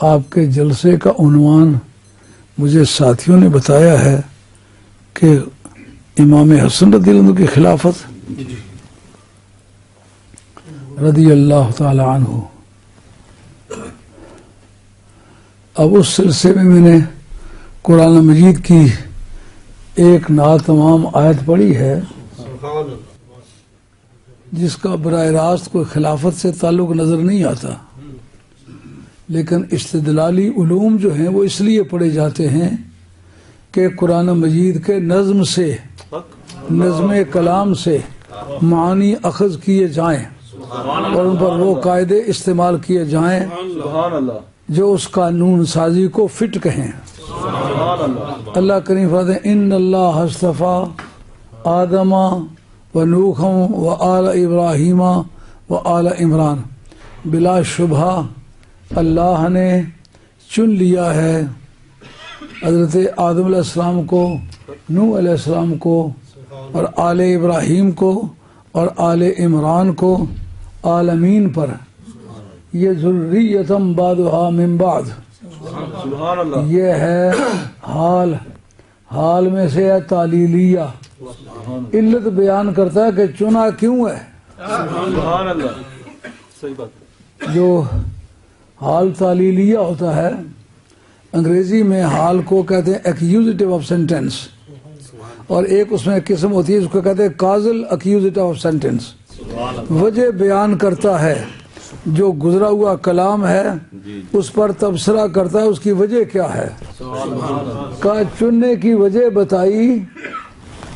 آپ کے جلسے کا عنوان مجھے ساتھیوں نے بتایا ہے کہ امام حسن رضی اللہ عنہ کی خلافت رضی اللہ تعالی عنہ. اب اس سلسلے میں نے قرآن مجید کی ایک ناتمام آیت پڑھی ہے جس کا براہ راست کوئی خلافت سے تعلق نظر نہیں آتا، لیکن استدلالی علوم جو ہیں وہ اس لیے پڑھے جاتے ہیں کہ قرآن مجید کے نظم سے، نظم کلام سے معانی اخذ کیے جائیں اور ان پر وہ قاعدے استعمال کیے جائیں جو اس قانون سازی کو فٹ کہیں. اللہ کریم فرماتے ہیں ان اللہ اصطفیٰ آدم و نوح و آل ابراہیم و آل عمران. بلا شبہ اللہ نے چن لیا ہے حضرت آدم علیہ السلام کو، نوح علیہ السلام کو اور آل ابراہیم کو اور آل عمران کو عالمین پر. یہ ذریتم بعضھا من بعض، یہ ہے حال میں سے ہے تعلیلیہ. علت بیان کرتا ہے کہ چنا کیوں ہے. جو حال تعلیلیہ ہوتا ہے، انگریزی میں حال کو کہتے ہیں ایکیوزیٹو آف سینٹینس، اور ایک اس میں قسم ہوتی ہے جس کو کہتے ہیں کازل ایکیوزیٹو آف سینٹینس. وجہ بیان کرتا ہے، جو گزرا ہوا کلام ہے اس پر تبصرہ کرتا ہے اس کی وجہ کیا ہے. کا چننے کی وجہ بتائی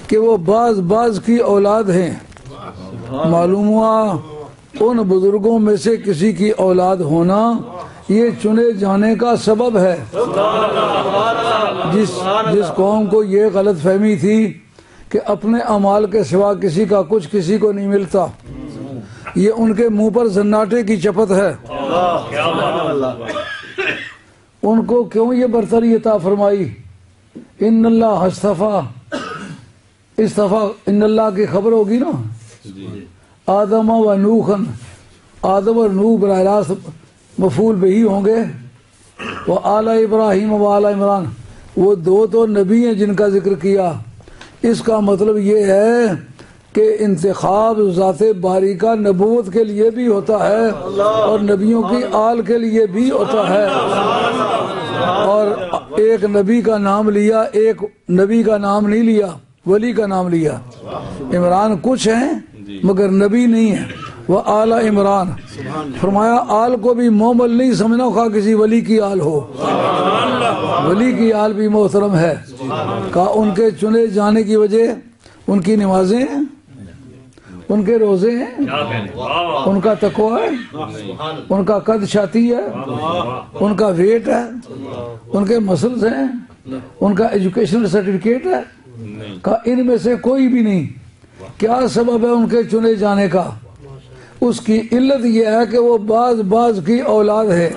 کہ وہ بعض کی اولاد ہیں. معلوم ہوا ان بزرگوں میں سے کسی کی اولاد ہونا یہ چنے جانے کا سبب ہے. جس قوم کو یہ غلط فہمی تھی کہ اپنے اعمال کے سوا کسی کا کچھ کسی کو نہیں ملتا، یہ ان کے منہ پر زناٹے کی چپت ہے. ان کو کیوں یہ برتری عطا فرمائی؟ ان اللہ اصطفیٰ، ان اللہ کی خبر ہوگی نا. آدم و نوح، آدم اور نوح براہ راست مفعول بہی ہوں گے. وہ آل ابراہیم و آل عمران، وہ دو تو نبی ہیں جن کا ذکر کیا. اس کا مطلب یہ ہے کہ انتخاب ذات باری کا نبوت کے لیے بھی ہوتا ہے اور نبیوں کی آل کے لیے بھی ہوتا ہے. اور ایک نبی کا نام لیا، ایک نبی کا نام نہیں لیا، ولی کا نام لیا. عمران کچھ ہیں مگر نبی نہیں ہے. وہ آل عمران فرمایا آل کو بھی مومل نہیں سمجھنا، خواہ کسی ولی کی آل ہو. ولی کی آل بھی محترم ہے. کہا ان کے چنے جانے کی وجہ ان کی نمازیں ہیں، ان کے روزے ہیں، ان کا تقوی ہے، ان کا قد چھاتی ہے، ان کا ویٹ ہے، ان کے مسلز ہیں، ان کا ایجوکیشنل سرٹیفکیٹ ہے. کہا ان میں سے کوئی بھی نہیں. کیا سبب ہے ان کے چنے جانے کا؟ اس کی علت یہ ہے کہ وہ بعض کی اولاد ہے،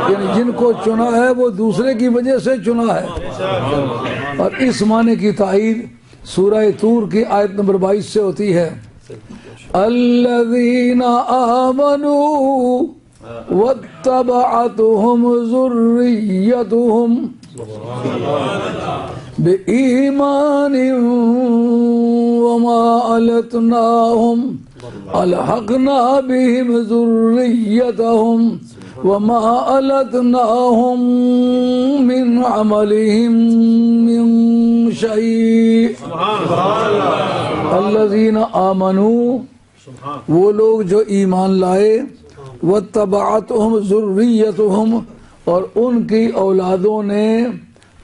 یعنی جن کو چنا ہے وہ دوسرے کی وجہ سے چنا ہے. اور اس معنی کی تائید سورہ طور کی آیت نمبر 22 سے ہوتی ہے. الذین آمنوا واتبعتهم ذریتهم بإیمان وما ألتناهم الحقنا بهم ذریتهم وما ألتناهم من عملهم من شيء. الذین آمنوا، وہ لوگ جو ایمان لائے، واتبعتهم ذریتهم، اور ان کی اولادوں نے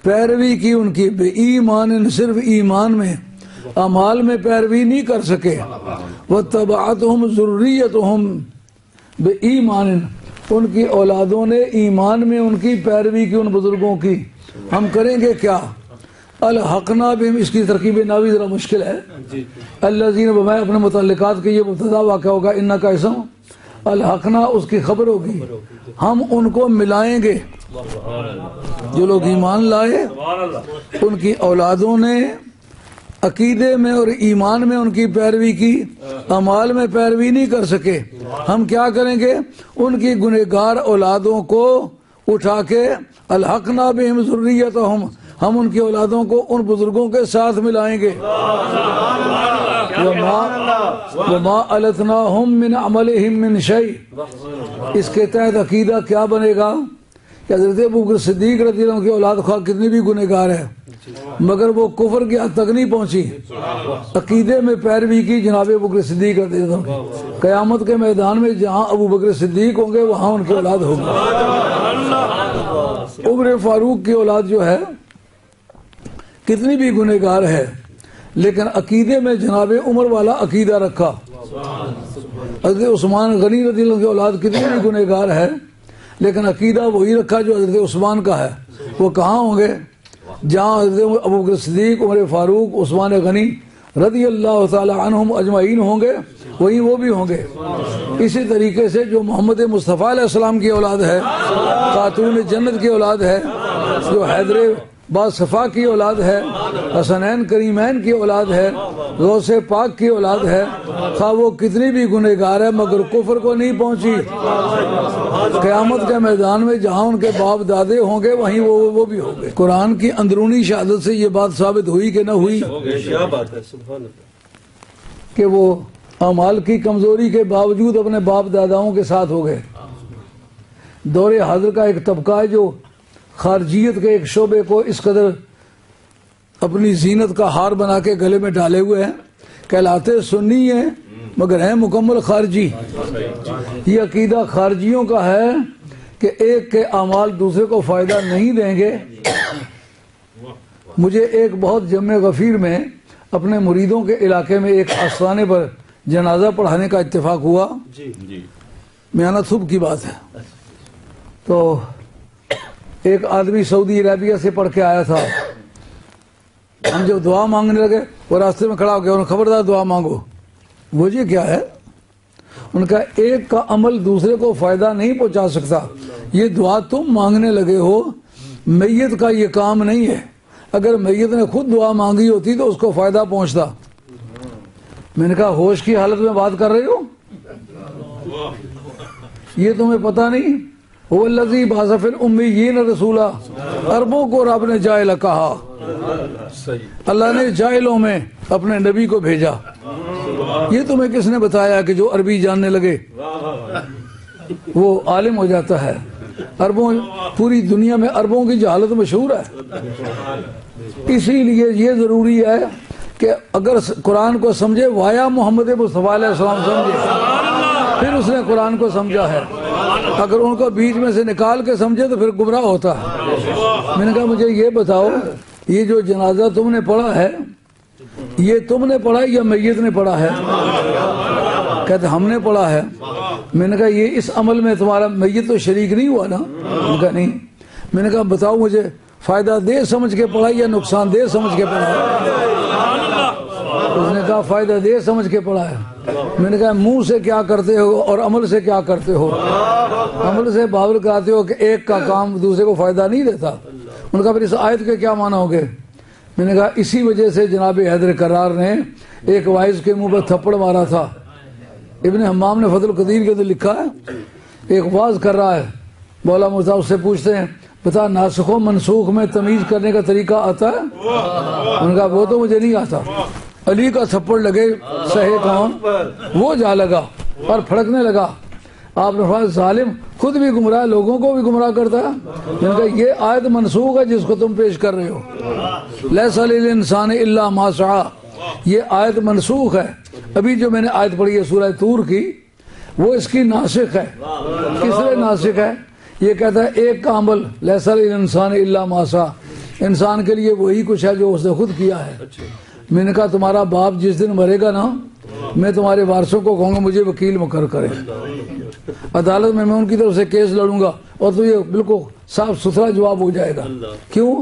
پیروی کی ان کی، بے ایمان، صرف ایمان میں، اعمال میں پیروی نہیں کر سکے. واتبعتهم ذریتهم بے ایمان، ان کی اولادوں نے ایمان میں ان کی پیروی کی، ان بزرگوں کی. ہم کریں گے کیا؟ الحقنا بہم، اس کی ترکیب ناوی ذرا مشکل ہے. الذین، میں اپنے متعلقات کے یہ مبتدا واقع ہوگا، ان کا اسم، الحقنا اس کی خبر ہوگی. ہم ان کو ملائیں گے. جو لوگ ایمان لائے ان کی اولادوں نے عقیدے میں اور ایمان میں ان کی پیروی کی، اعمال میں پیروی نہیں کر سکے. ہم کیا کریں گے؟ ان کی گنہگار اولادوں کو اٹھا کے الحقنا بہم ذریتہم، ہم ان کی اولادوں کو ان بزرگوں کے ساتھ ملائیں گے، وما التناہم من عملہم من شیء۔ اس کے تحت عقیدہ کیا بنے گا کہ حضرت ابوبکر صدیق رضی اللہ عنہ کی اولاد خواہ کتنی بھی گنہگار ہے مگر وہ کفر کی حد تک نہیں پہنچی، عقیدے میں پیروی کی جناب ابوبکر صدیق رضی اللہ عنہ۔ قیامت کے میدان میں جہاں ابوبکر صدیق ہوں گے وہاں ان کی اولاد ہوگی۔ عمر فاروق کی اولاد جو ہے کتنی بھی گنہگار ہے لیکن عقیدے میں جناب عمر والا عقیدہ رکھا۔ حضرت عثمان غنی رضی اللہ عنہ کی اولاد کتنی بھی گنہگار ہے لیکن عقیدہ وہی رکھا جو حضرت عثمان کا ہے۔ وہ کہاں ہوں گے؟ جہاں حضرت ابوبکر صدیق، عمر فاروق، عثمان غنی رضی اللہ تعالی عنہم اجمعین ہوں گے وہیں وہ بھی ہوں گے۔ اسی طریقے سے جو محمد مصطفیٰ علیہ السلام کی اولاد ہے، خاتون جنت کی اولاد ہے، جو حیدر باصفا کی اولاد ہے، حسنین کریمین کی اولاد ہے، غوث پاک کی اولاد ہے، خواہ وہ کتنی بھی گنہگار ہے مگر کفر کو نہیں پہنچی۔ قیامت کے میدان میں جہاں ان کے باپ دادے ہوں گے وہیں وہ بھی ہوں گے۔ قرآن کی اندرونی شہادت سے یہ بات ثابت ہوئی کہ نہ ہوئی کہ وہ اعمال کی کمزوری کے باوجود اپنے باپ داداؤں کے ساتھ ہو گئے۔ دور حاضر کا ایک طبقہ ہے جو خارجیت کے ایک شعبے کو اس قدر اپنی زینت کا ہار بنا کے گلے میں ڈالے ہوئے ہیں، کہلاتے سنی ہیں مگر ہیں مکمل خارجی۔ یہ عقیدہ خارجیوں کا ہے کہ ایک کے اعمال دوسرے کو فائدہ نہیں دیں گے۔ مجھے ایک بہت جمع غفیر میں اپنے مریدوں کے علاقے میں ایک آستانے پر جنازہ پڑھانے کا اتفاق ہوا، میانہ صبح کی بات ہے۔ تو ایک آدمی سعودی عربیہ سے پڑھ کے آیا تھا، ہم جب دعا مانگنے لگے وہ راستے میں کھڑا ہو گیا، انہوں نے خبردار دعا مانگو۔ وجہ کیا ہے؟ ان کا ایک کا عمل دوسرے کو فائدہ نہیں پہنچا سکتا، یہ دعا تم مانگنے لگے ہو، میت کا یہ کام نہیں ہے۔ اگر میت نے خود دعا مانگی ہوتی تو اس کو فائدہ پہنچتا۔ میں نے کہا ہوش کی حالت میں بات کر رہے ہو؟ یہ تمہیں پتہ نہیں؟ وہ الذی بعث فی الامیین رسولا، عربوں کو رب نے جاہل کہا، اللہ نے جاہلوں میں اپنے نبی کو بھیجا۔ یہ تمہیں کس نے بتایا کہ جو عربی جاننے لگے وہ عالم ہو جاتا ہے؟ عربوں، پوری دنیا میں عربوں کی جہالت مشہور ہے۔ اسی لیے یہ ضروری ہے کہ اگر قرآن کو سمجھے وایا محمد مصطفیٰ علیہ السلام سمجھے پھر اس نے قرآن کو سمجھا ہے، اگر ان کو بیچ میں سے نکال کے سمجھے تو پھر گمراہ ہوتا ہے۔ میں نے کہا مجھے یہ بتاؤ، یہ جو جنازہ تم نے پڑھا ہے یہ تم نے پڑھا یا میت نے پڑھا ہے؟ کہتے ہم نے پڑھا ہے۔ میں نے کہا یہ اس عمل میں تمہارا میت تو شریک نہیں ہوا نا؟ میں نے کہا نہیں۔ میں نے کہا بتاؤ مجھے فائدہ دے سمجھ کے پڑھا یا نقصان دے سمجھ کے پڑھا ہے؟ اس نے کہا فائدہ دے سمجھ کے پڑھا ہے۔ میں نے کہا منہ سے کیا کرتے ہو اور عمل سے کیا کرتے ہو؟ عمل سے باور کراتے ہو کہ ایک کا کام دوسرے کو فائدہ نہیں دیتا۔ ان کا پھر اس آیت کے کیا معنی ہو گئے؟ میں نے کہا اسی وجہ سے جناب حیدر کرار نے ایک وائز کے منہ پر تھپڑ مارا تھا۔ ابن حمام نے فتح القدیر کے اندر لکھا ہے، ایک واز کر رہا ہے، مولا مرزا اس سے پوچھتے ہیں بتا ناسخ و منسوخ میں تمیز کرنے کا طریقہ آتا ہے؟ ان کا وہ تو مجھے نہیں آتا۔ علی کا تھپڑ لگے سہے کون؟ وہ جا لگا اور پھڑکنے لگا۔ آپ نے فرمایا ظالم خود بھی گمراہ لوگوں کو بھی گمراہ کرتا ہے۔ میں نے کہا یہ آیت منسوخ ہے جس کو تم پیش کر رہے ہو، لیس للانسان الا ما سعی، یہ آیت منسوخ ہے۔ ابھی جو میں نے آیت پڑھی ہے سورہ طور کی وہ اس کی ناسخ ہے۔ کس لیے ناسخ ہے؟ یہ کہتا ہے ایک کا عمل لیس للانسان الا ما سعی، انسان کے لیے وہی کچھ ہے جو اس نے خود کیا ہے۔ میں نے کہا تمہارا باپ جس دن مرے گا نا میں تمہارے وارثوں کو کہوں گا مجھے وکیل مقرر کرے، عدالت میں ان کی طرف سے کیس لڑوں گا اور تو یہ بالکل صاف ستھرا جواب ہو جائے گا۔ کیوں؟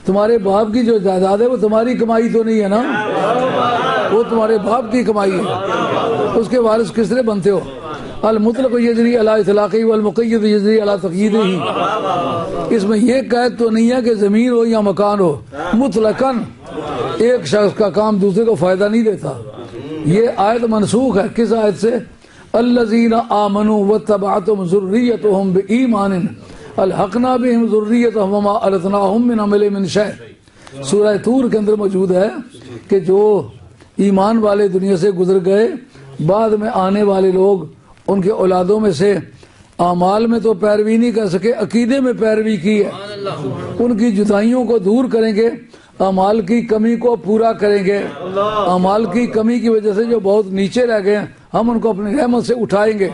تمہارے باپ کی جو جائیداد ہے وہ تمہاری کمائی تو نہیں ہے نا، وہ تمہارے باپ کی کمائی ہے۔ اس کے وارث کس طرح بنتے ہو؟ المطلق یجری علی اطلاقہ والمقید یجری علی تقییدہ۔ اس میں یہ قید تو نہیں ہے کہ زمین ہو یا مکان ہو، مطلقاً ایک شخص کا کام دوسرے کو فائدہ نہیں دیتا۔ یہ آیت منسوخ ہے۔ کس آیت سے؟ الذین آمنوا واتبعتہم ذریتہم بایمان الحقنا بہم ذریتہم وما التناہم من عملہم من شیء. سورہ طور کے اندر موجود ہے کہ جو ایمان والے دنیا سے گزر گئے، بعد میں آنے والے لوگ ان کے اولادوں میں سے اعمال میں تو پیروی نہیں کر سکے، عقیدے میں پیروی کی ہے. ان کی جدائیوں کو دور کریں گے، اعمال کی کمی کو پورا کریں گے. اعمال کی کمی کی وجہ سے جو بہت نیچے رہ گئے ہیں، ہم ان کو اپنی رحمت سے اٹھائیں گے.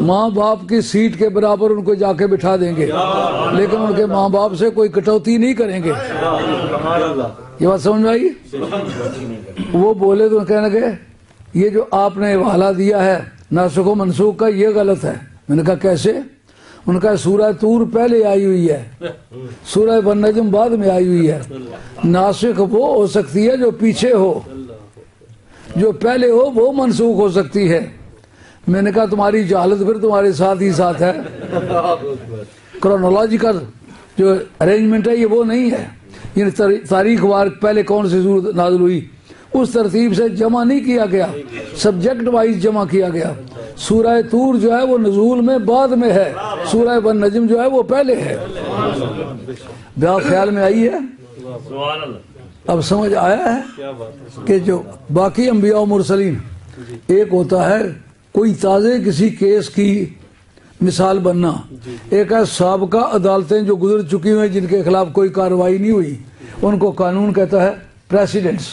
ماں باپ کی سیٹ کے برابر ان کو جا کے بٹھا دیں گے، لیکن ان کے ماں باپ سے کوئی کٹوتی نہیں کریں گے. یہ بات سمجھ میں آئی؟ وہ بولے تو کہنے لگے یہ جو آپ نے حوالہ دیا ہے ناسخ و منسوخ کا، یہ غلط ہے. میں نے کہا کیسے؟ ان کا سورہ طور پہلے آئی ہوئی ہے، سورہ والنجم بعد میں آئی ہوئی ہے. ناسخ وہ ہو سکتی ہے جو پیچھے ہو، جو پہلے ہو وہ منسوخ ہو سکتی ہے. میں نے کہا تمہاری جہالت پھر تمہارے ساتھ ہی ساتھ ہے. کرونالوجیکل جو ارینجمنٹ ہے یہ وہ نہیں ہے، یعنی تاریخ وار پہلے کون سی صورت نازل ہوئی اس ترتیب سے جمع نہیں کیا گیا، سبجیکٹ وائز جمع کیا گیا. سورہ طور جو ہے وہ نزول میں بعد میں ہے، سورہ والنجم جو ہے وہ پہلے ہے. بات خیال میں آئی ہے؟ اب سمجھ آیا ہے کہ جو باقی انبیاء و مرسلین، ایک ہوتا ہے کوئی تازے کسی کیس کی مثال بننا، ایک ہے سابقہ عدالتیں جو گزر چکی ہوئی جن کے خلاف کوئی کارروائی نہیں ہوئی، ان کو قانون کہتا ہے پریسیڈنٹس.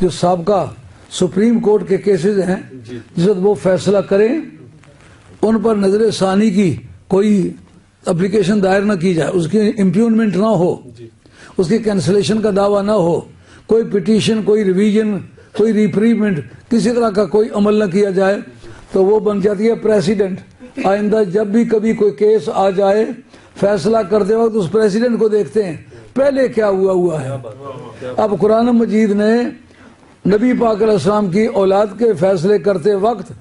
جو سابقہ سپریم کورٹ کے کیسز ہیں جس وقت وہ فیصلہ کریں ان پر نظر ثانی کی کوئی اپلیکیشن دائر نہ کی جائے، اس کی امپیونمنٹ نہ ہو، اس کی کینسلیشن کا دعویٰ نہ ہو، کوئی پٹیشن، کوئی ریویژن، کوئی ریپریمنٹ، کسی طرح کا کوئی عمل نہ کیا جائے تو وہ بن جاتی ہے پریسیڈنٹ. آئندہ جب بھی کبھی کوئی کیس آ جائے فیصلہ کرتے وقت اس پریسیڈنٹ کو دیکھتے ہیں پہلے کیا ہوا ہے. اب قرآن مجید نے نبی پاک علیہ السلام کی اولاد کے فیصلے کرتے وقت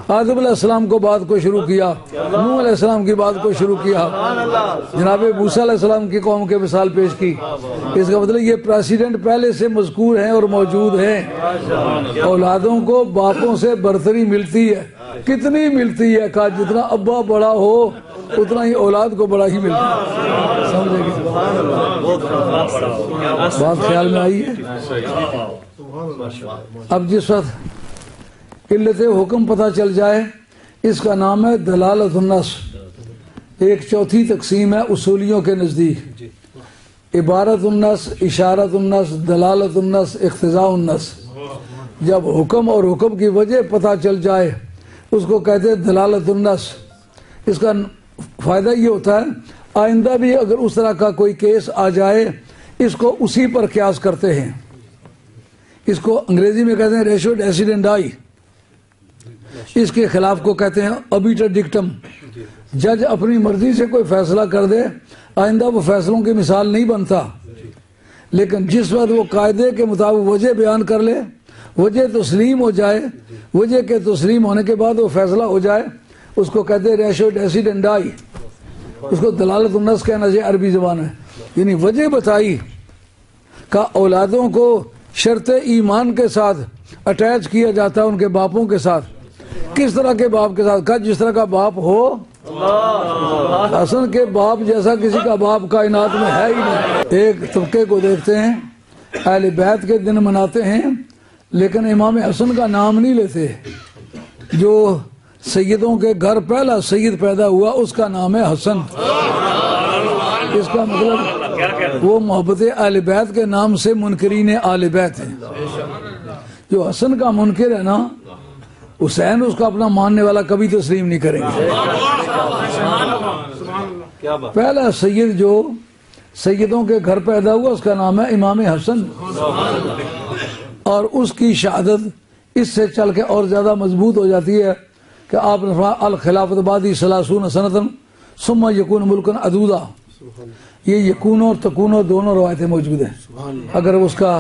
آدم علیہ السلام کو بات کو شروع کیا، نوح علیہ السلام کی بات کو شروع کیا، جناب موسیٰ علیہ السلام کی قوم کے مثال پیش کی. اس کا مطلب یہ پریسیڈنٹ پہلے سے مذکور ہیں اور موجود ہیں. اولادوں کو باپوں سے برتری ملتی ہے. کتنی ملتی ہے؟ کہا جتنا ابا بڑا ہو اتنا ہی اولاد کو بڑا ہی ملتا ہے. سمجھے گی بات خیال میں آئی ہے؟ اب جس وقت علت حکم پتہ چل جائے اس کا نام ہے دلالت النص. ایک چوتھی تقسیم ہے اصولیوں کے نزدیک، عبارت النص، اشارت النص، دلالت النص، اقتضاء النص. جب حکم اور حکم کی وجہ پتہ چل جائے اس کو کہتے ہیں دلالت النص. اس کا فائدہ یہ ہوتا ہے آئندہ بھی اگر اس طرح کا کوئی کیس آ جائے اس کو اسی پر قیاس کرتے ہیں. اس کو انگریزی میں کہتے ہیں ریشو ڈیسیڈنڈائی. اس کے خلاف کو کہتے ہیں ابیٹر ڈکٹم. جج اپنی مرضی سے کوئی فیصلہ کر دے آئندہ وہ فیصلوں کی مثال نہیں بنتا، لیکن جس وقت وہ قاعدے کے مطابق وجہ بیان کر لے، وجہ تسلیم ہو جائے، وجہ کے تسلیم ہونے کے بعد وہ فیصلہ ہو جائے اس کو کہتے ہیں ریشو ڈیسیڈنڈائی. اس کو دلالت النص کہنا چاہیے عربی زبان میں، یعنی وجہ بتائی کا اولادوں کو شرط ایمان کے ساتھ اٹیچ کیا جاتا ہے ان کے باپوں کے ساتھ. کس طرح کے باپ کے ساتھ؟ کہا جس طرح کا باپ ہو. حسن کے باپ جیسا کسی کا باپ کائنات میں ہے ہی نہیں. ایک طبقے کو دیکھتے ہیں اہل بیت کے دن مناتے ہیں لیکن امام حسن کا نام نہیں لیتے. جو سیدوں کے گھر پہلا سید پیدا ہوا اس کا نام ہے حسن. اس کا مطلب وہ محبت اہل بیت کے نام سے منکرین اہل بیت ہیں. جو حسن کا منکر ہے نا، حسین اس کا اپنا ماننے والا کبھی تسلیم نہیں کریں گے. پہلا سید جو سیدوں کے گھر پیدا ہوا اس کا نام ہے امام حسن، اور اس کی شہادت اس سے چل کے اور زیادہ مضبوط ہو جاتی ہے کہ آپ نے فرمایا الخلافت بعدی 30 سنۃ ثم یکون ملکا عدودا. یہ یکون اور تکون دونوں روایتیں موجود ہیں. اگر اس کا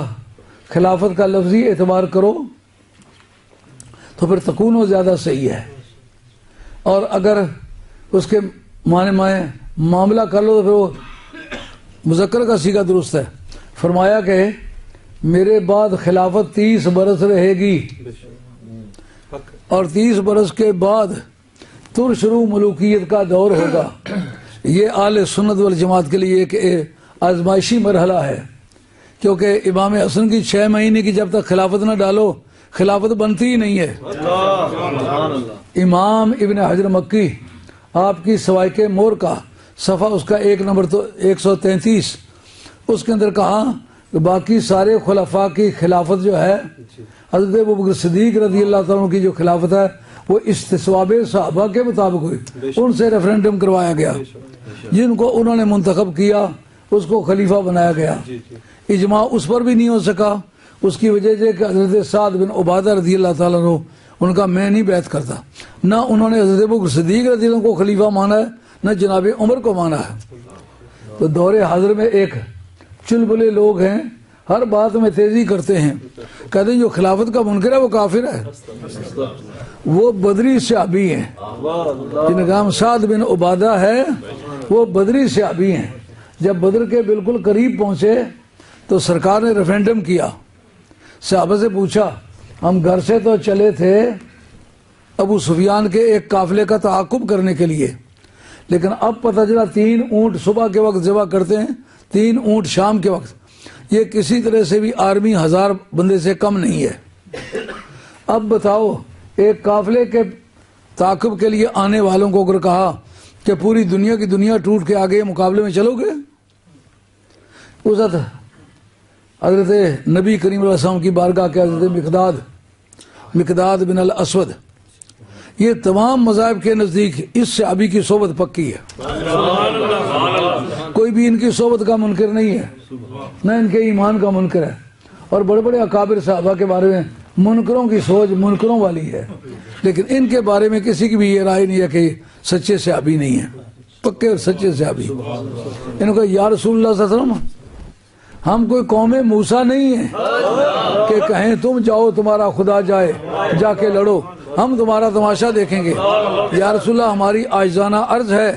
خلافت کا لفظی اعتبار کرو تو پھر تکون زیادہ صحیح ہے، اور اگر اس کے معنی معاملہ کر لو تو پھر وہ مذکر کا صیغہ درست ہے. فرمایا کہ میرے بعد خلافت 30 برس رہے گی اور 30 برس کے بعد ترشرو ملوکیت کا دور ہوگا. یہ اہل سنت والجماعت کے لیے ایک آزمائشی مرحلہ ہے، کیونکہ امام حسن کی 6 مہینے کی جب تک خلافت نہ ڈالو خلافت بنتی ہی نہیں ہے۔ امام ابن حجر مکی آپ کی سوائق مور کا صفحہ اس کا 1 نمبر 133 اس کے اندر کہا کہ باقی سارے خلفاء کی خلافت جو ہے حضرت ابوبکر صدیق رضی اللہ تعالیٰ عنہ کی جو خلافت ہے وہ استصواب صحابہ کے مطابق ہوئی، ان سے ریفرینڈم کروایا گیا، جن کو انہوں نے منتخب کیا اس کو خلیفہ بنایا گیا۔ اجماع اس پر بھی نہیں ہو سکا، اس کی وجہ یہ کہ حضرت سعد بن عبادہ رضی اللہ تعالیٰ عنہ ان کا میں نہیں بیعت کرتا، نہ انہوں نے حضرت ابوبکر صدیق رضی اللہ عنہ کو خلیفہ مانا ہے، نہ جناب عمر کو مانا ہے۔ تو دور حاضر میں ایک چلبلے لوگ ہیں، ہر بات میں تیزی کرتے ہیں، کہتے ہیں جو خلافت کا منکر ہے وہ کافر ہے۔ وہ بدری صحابی ہیں جن کا نام سعد بن عبادہ ہے، وہ بدری صحابی ہیں۔ جب بدر کے بالکل قریب پہنچے تو سرکار نے ریفرینڈم کیا، صحابہ سے پوچھا ہم گھر سے تو چلے تھے ابو سفیان کے ایک قافلے کا تعاقب کرنے کے لیے، لیکن اب پتہ چلا 3 اونٹ صبح کے وقت ذبح کرتے ہیں، 3 اونٹ شام کے وقت، یہ کسی طرح سے بھی آرمی 1000 بندے سے کم نہیں ہے۔ اب بتاؤ ایک قافلے کے تعاقب کے لیے آنے والوں کو اگر کہا کہ پوری دنیا کی دنیا ٹوٹ کے آگے مقابلے میں چلو گے؟ اس وقت حضرت نبی کریم علیہ السلام کی بارگاہ کے حضرت مقداد بن الاسود، یہ تمام مذاہب کے نزدیک اس صحابی کی صحبت پکی ہے، کوئی بھی ان کی صحبت کا منکر نہیں ہے، نہ ان کے ایمان کا منکر ہے، اور بڑے بڑے اکابر صحابہ کے بارے میں منکروں کی سوچ منکروں والی ہے، لیکن ان کے بارے میں کسی کی بھی یہ رائے نہیں ہے کہ سچے صحابی نہیں ہیں، پکے اور سچے صحابی۔ انہوں نے کہا یا رسول اللہ صلی اللہ علیہ وسلم ہم کوئی قوم موسیٰ نہیں ہیں کہ کہیں تم جاؤ تمہارا خدا جائے جا کے لڑو، ہم تمہارا تماشا دیکھیں گے۔ یا رسول اللہ ہماری عاجزانہ عرض ہے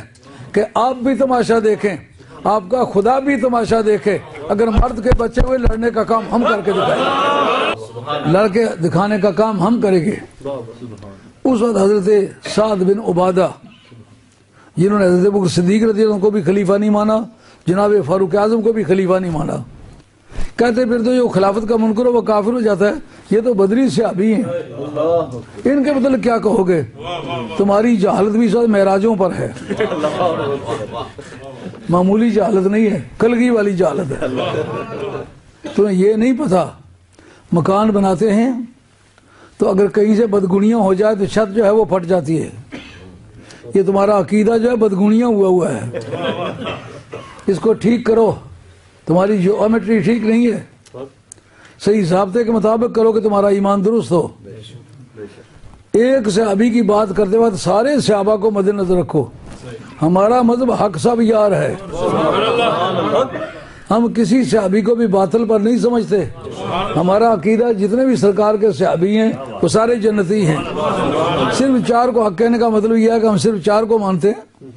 کہ آپ بھی تماشا دیکھیں، آپ کا خدا بھی تماشا دیکھے، اگر مرد کے بچے ہوئے لڑنے کا کام ہم کر کے دکھائیں گے، لڑ کے دکھانے کا کام ہم کریں گے۔ اس وقت حضرت سعد بن عبادہ جنہوں نے حضرت ابوبکر صدیق رضی اللہ عنہ کو بھی خلیفہ نہیں مانا، جناب فاروق اعظم کو بھی خلیفہ نہیں مانا، کہتے پھر تو جو خلافت کا منکر وہ کافر ہو جاتا ہے، یہ تو بدری صحابی ہیں، ان کے مطلب کیا کہو گے؟ تمہاری جہالت بھی ساتھ معراجوں پر ہے، معمولی جہالت نہیں ہے، کلگی والی جہالت ہے۔ تمہیں یہ نہیں پتا مکان بناتے ہیں تو اگر کہیں سے بدگنیاں ہو جائے تو چھت جو ہے وہ پھٹ جاتی ہے، یہ تمہارا عقیدہ جو ہے بدگنیاں ہوا ہے، اس کو ٹھیک کرو، تمہاری جیومیٹری ٹھیک نہیں ہے، صحیح ضابطے کے مطابق کرو کہ تمہارا ایمان درست ہو۔ ایک صحابی کی بات کرتے وقت سارے صحابہ کو مد نظر رکھو، ہمارا مذہب حق سب یار ہے، ہم کسی صحابی کو بھی باطل پر نہیں سمجھتے، ہمارا عقیدہ جتنے بھی سرکار کے صحابی ہیں وہ سارے جنتی ہیں۔ صرف 4 کو حق کہنے کا مطلب یہ ہے کہ ہم صرف 4 کو مانتے ہیں؟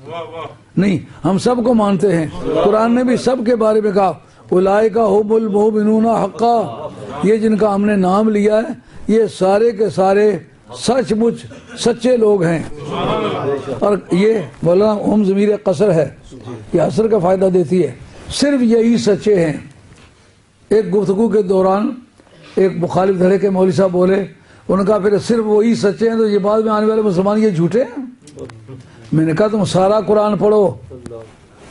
نہیں، ہم سب کو مانتے ہیں۔ قرآن نے بھی سب کے بارے میں کہا اولئک ھم المؤمنون حقا، یہ جن کا ہم نے نام لیا ہے یہ سارے کے سارے سچ مچ سچے لوگ ہیں۔ اور یہ مولانا ہم ضمیر قصر ہے، یہ اثر کا فائدہ دیتی ہے، صرف یہی سچے ہیں۔ ایک گفتگو کے دوران ایک مخالف دھڑے کے مولوی صاحب بولے، ان کا پھر صرف وہی سچے ہیں تو یہ بعد میں آنے والے مسلمان یہ جھوٹے ہیں؟ میں نے کہا تم سارا قرآن پڑھو،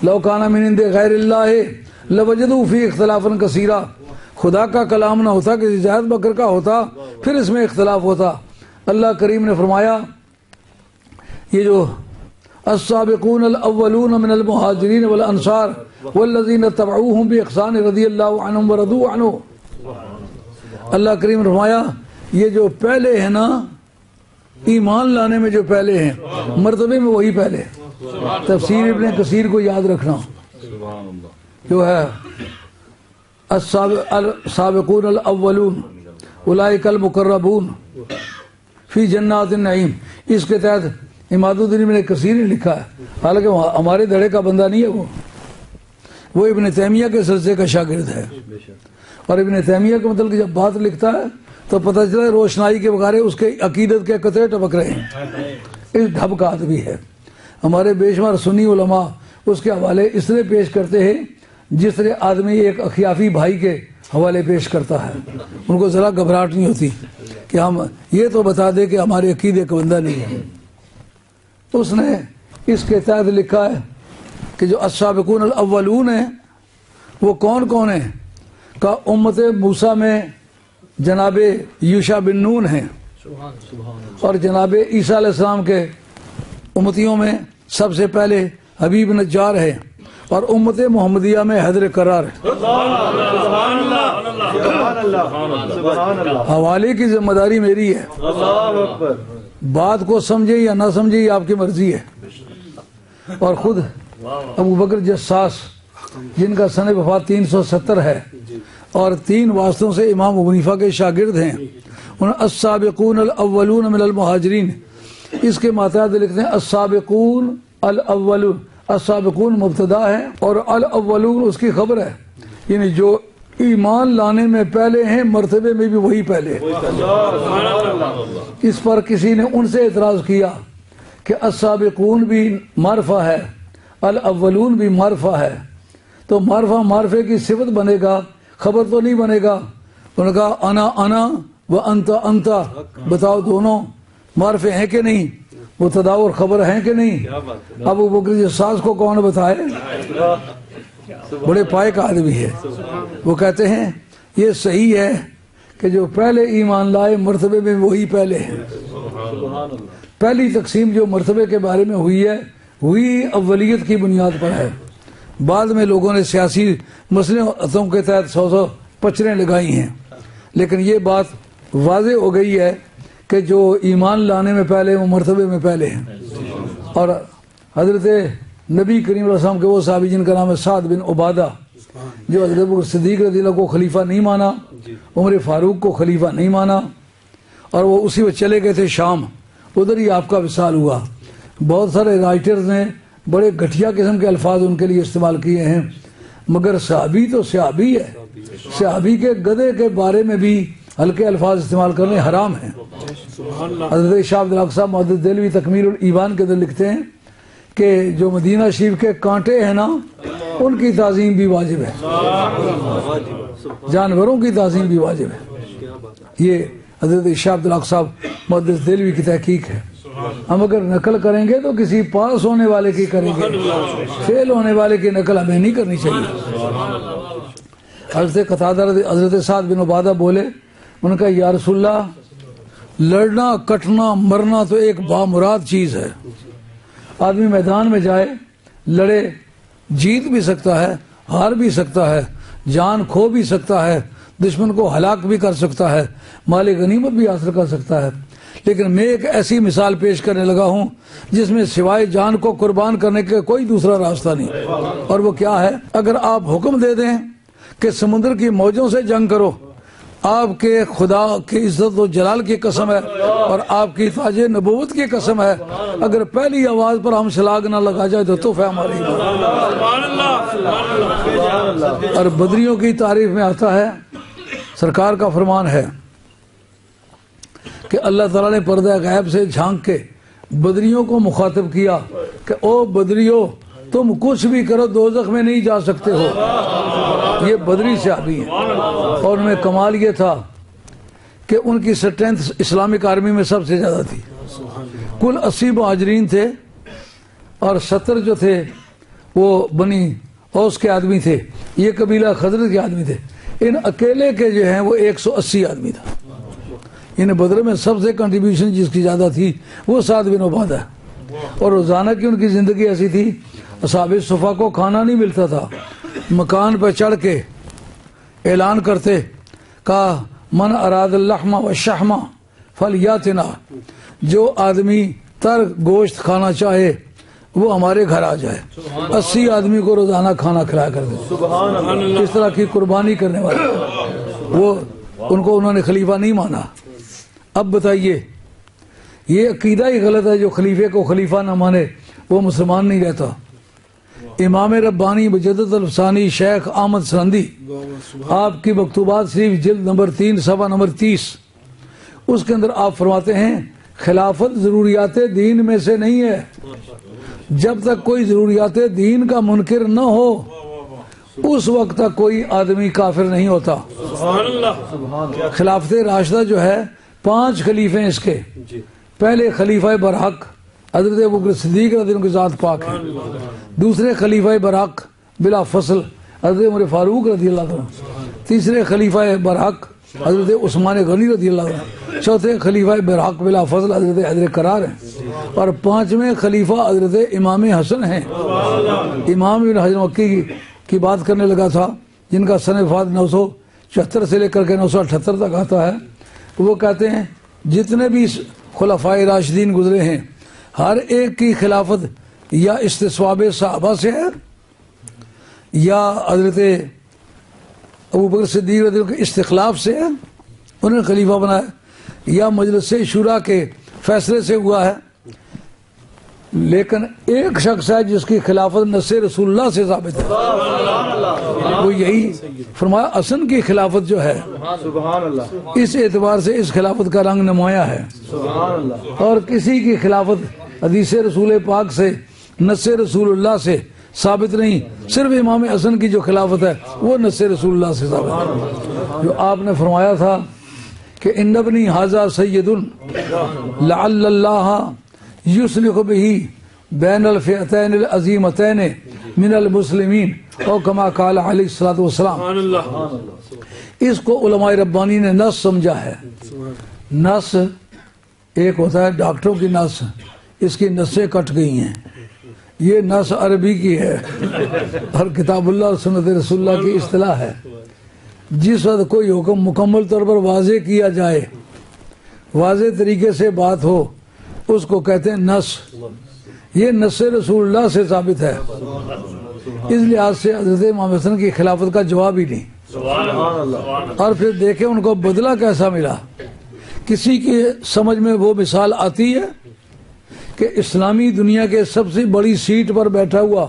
لو کان من عند غیر اللہ لوجدوا فی اختلافا کثیرا، خدا کا کلام نہ ہوتا کہ زید بکر کا ہوتا پھر اس میں اختلاف ہوتا۔ اللہ کریم نے فرمایا یہ جو السابقون الاولون من المہاجرین والانصار والذین اتبعوہم باحسان رضی اللہ عنہم ورضوا عنہ، اللہ کریم نے فرمایا یہ جو پہلے ہیں نا، ایمان لانے میں جو پہلے ہیں، مرتبے میں وہی پہلے۔ تفسیر ابن کثیر کو یاد رکھنا، جو ہے السابقون الاولون اولئک المقربون فی جنات النعیم، اس کے تحت اماد الدین ابن کثیر نے لکھا ہے، حالانکہ ہمارے دھڑے کا بندہ نہیں ہے، وہ ابن تیمیہ کے سلسلے کا شاگرد ہے، اور ابن تیمیہ کا مطلب کہ جب بات لکھتا ہے تو پتہ چلا روشنائی کے بغیر اس کے عقیدت کے قطرے ٹپک رہے ہیں، اس ڈھب کا آدمی ہے۔ ہمارے بے شمار سنی علماء اس کے حوالے اس طرح پیش کرتے ہیں جس طرح آدمی ایک اخیافی بھائی کے حوالے پیش کرتا ہے. ان کو ذرا گھبراہٹ نہیں ہوتی کہ ہم یہ تو بتا دیں کہ ہمارے عقیدے کا بندہ نہیں ہے. اس نے اس کے تحت لکھا ہے کہ جو السابقون الاولون ہیں وہ کون کون ہیں؟ کا امت موسیٰ میں جناب یوشع بن نون ہیں، اور جناب عیسیٰ علیہ السلام کے امتیوں میں سب سے پہلے حبیب نجار ہے، اور امت محمدیہ میں حیدر کرار ہے. حوالے کی ذمہ داری میری ہے، بات کو سمجھے یا نہ سمجھے یہ آپ کی مرضی ہے. اور خود ابو بکر جساس جن کا سن وفات 370 ہے اور 3 واسطوں سے امام ابو حنیفہ کے شاگرد ہیں، انہوں نے السابقون الاولون من المہاجرین اس کے ماتحت لکھتے ہیں السابقون الاولون. السابقون مبتدا ہے اور الاولون اس کی خبر ہے، یعنی جو ایمان لانے میں پہلے ہیں مرتبے میں بھی وہی پہلے. اس پر کسی نے ان سے اعتراض کیا کہ السابقون بھی معرفہ ہے، الاولون بھی معرفہ ہے، تو معرفہ معرفے کی صفت بنے گا، خبر تو نہیں بنے گا. انہوں نے کہا انا و انت بتاؤ دونوں معرفے ہیں کہ نہیں، مبتدا اور خبر ہیں کہ نہیں. ابو بکر جساس کو کون بتائے؟ بڑے پائے کا آدمی ہے. وہ کہتے ہیں یہ صحیح ہے کہ جو پہلے ایمان لائے مرتبے میں وہی پہلے ہیں. پہلی تقسیم جو مرتبے کے بارے میں ہوئی ہے وہی اولیت کی بنیاد پر ہے. بعد میں لوگوں نے سیاسی مسئلوں کے تحت 100 پچریں لگائی ہیں، لیکن یہ بات واضح ہو گئی ہے کہ جو ایمان لانے میں پہلے وہ مرتبے میں پہلے ہیں. اور حضرت نبی کریم علیہ السلام کے وہ صحابی جن کا نام ہے سعد بن عبادہ، جو حضرت ابو بکر صدیق رضی اللہ کو خلیفہ نہیں مانا، عمر فاروق کو خلیفہ نہیں مانا، اور وہ اسی وقت چلے گئے تھے شام، ادھر ہی آپ کا وصال ہوا. بہت سارے رائٹرز نے بڑے گھٹیا قسم کے الفاظ ان کے لیے استعمال کیے ہیں، مگر صحابی تو صحابی ہے. صحابی کے گدھے کے بارے میں بھی ہلکے الفاظ استعمال کرنے حرام ہیں. حضرت شاہ عبدالحق صاحب محدث دہلوی تکمیل الایمان کے اندر لکھتے ہیں کہ جو مدینہ شریف کے کانٹے ہیں نا ان کی تعظیم بھی واجب ہے، جانوروں کی تعظیم بھی واجب ہے. یہ حضرت شاہ عبدالحق صاحب محدث دہلوی کی تحقیق ہے. ہم اگر نقل کریں گے تو کسی پاس ہونے والے کی کریں گے، فیل ہونے والے کی نقل ہمیں نہیں کرنی چاہیے. حضرت قتادہ حضرت سعد بن عبادہ بولے، ان کا یا رسول اللہ لڑنا کٹنا مرنا تو ایک بامراد چیز ہے. آدمی میدان میں جائے لڑے، جیت بھی سکتا ہے، ہار بھی سکتا ہے، جان کھو بھی سکتا ہے، دشمن کو ہلاک بھی کر سکتا ہے، مال غنیمت بھی حاصل کر سکتا ہے. لیکن میں ایک ایسی مثال پیش کرنے لگا ہوں جس میں سوائے جان کو قربان کرنے کا کوئی دوسرا راستہ نہیں. اور وہ کیا ہے؟ اگر آپ حکم دے دیں کہ سمندر کی موجوں سے جنگ کرو، آپ کے خدا کی عزت و جلال کی قسم ہے اور آپ کی تاج نبوت کی قسم ہے، اگر پہلی آواز پر ہم شلاگ نہ لگا جائے تو تحفہ ہمارے. اور بدریوں کی تعریف میں آتا ہے، سرکار کا فرمان ہے کہ اللہ تعالیٰ نے پردہ غیب سے جھانک کے بدریوں کو مخاطب کیا کہ او بدریوں تم کچھ بھی کرو دوزخ میں نہیں جا سکتے ہو. یہ بدری صحابی ہیں، اور ان میں کمال یہ تھا کہ ان کی سٹرینتھ اسلامک آرمی میں سب سے زیادہ تھی. کل 80 مہاجرین تھے اور 70 جو تھے وہ بنی اوس کے آدمی تھے، یہ قبیلہ خزرج کے آدمی تھے. ان اکیلے کے جو ہیں وہ 180 آدمی تھا. ان بدر میں سب سے کنٹریبیوشن جس کی زیادہ تھی وہ سعد بن عبادہ ہے. اور روزانہ کی ان کی زندگی ایسی تھی، اصحاب صفا کو کھانا نہیں ملتا تھا، مکان پہ چڑھ کے اعلان کرتے کہا من اراد اللحم والشحم فلیاتنا، جو آدمی تر گوشت کھانا چاہے وہ ہمارے گھر آ جائے. 80 آدمی کو روزانہ کھانا کھلایا کرتے. اس طرح کی قربانی کرنے والے وہ، ان کو انہوں نے خلیفہ نہیں مانا. اب بتائیے یہ عقیدہ ہی غلط ہے، جو خلیفے کو خلیفہ نہ مانے وہ مسلمان نہیں رہتا. امام ربانی مجدد الفسانی شیخ احمد سرندی، آپ کی مکتوبات شریف جلد نمبر 3 صفحہ نمبر 30، اس کے اندر آپ فرماتے ہیں خلافت ضروریات دین میں سے نہیں ہے. جب تک کوئی ضروریات دین کا منکر نہ ہو اس وقت تک کوئی آدمی کافر نہیں ہوتا. خلافت راشدہ جو ہے 5 خلیفے ہیں اس کے. پہلے خلیفہ برحق حضرت ابوبکر صدیق رضی اللہ عنہ کی ذات پاک ہے. دوسرے خلیفہ برحق بلا فصل حضرت عمر فاروق رضی اللہ عنہ. تیسرے خلیفہ برحق حضرت عثمان غنی رضی اللہ عنہ. چوتھے خلیفہ برحق بلا فضل حضرت حیدر قرار ہیں. اور 5ویں خلیفہ حضرت امام حسن ہیں. امام ابن حجر مکی کی بات کرنے لگا تھا جن کا سن وفات 974 سے لے کر کے 978 تک آتا ہے. وہ کہتے ہیں جتنے بھی خلفائے راشدین گزرے ہیں ہر ایک کی خلافت یا استصواب صحابہ سے ہے یا حضرت ابوبکر صدیق رضی اللہ عنہ کے استخلاف سے ہے انہیں خلیفہ بنایا, یا مجلس شورا کے فیصلے سے ہوا ہے. لیکن ایک شخص ہے جس کی خلافت نص رسول اللہ سے ثابت ہے, وہ یہی فرمایا حسن کی خلافت جو ہے اس اعتبار سے اس خلافت کا رنگ نمایاں ہے. اور کسی کی خلافت حدیث رسول پاک سے نص رسول اللہ سے ثابت نہیں, صرف امام حسن کی جو خلافت ہے وہ نص رسول اللہ سے ثابت ہے. جو آپ نے فرمایا تھا کہ ان ابنی ھذا سید لعل اللہ یصلح بہ بین الفئتین العظیمتین من المسلمین او کما قال علیہ الصلوۃ والسلام. اس کو علماء ربانی نے نص سمجھا ہے. نص ایک ہوتا ہے ڈاکٹروں کی نس, اس کی نسیں کٹ گئی ہیں, یہ نص عربی کی ہے اور کتاب اللہ اور سنت رسول اللہ کی اصطلاح ہے. جس وقت کوئی حکم مکمل طور پر واضح کیا جائے, واضح طریقے سے بات ہو, اس کو کہتے ہیں نص. یہ نص رسول اللہ سے ثابت ہے. اس لحاظ سے حضرت امام حسن کی خلافت کا جواب ہی نہیں. اور پھر دیکھیں ان کو بدلہ کیسا ملا. کسی کی سمجھ میں وہ مثال آتی ہے کہ اسلامی دنیا کے سب سے بڑی سیٹ پر بیٹھا ہوا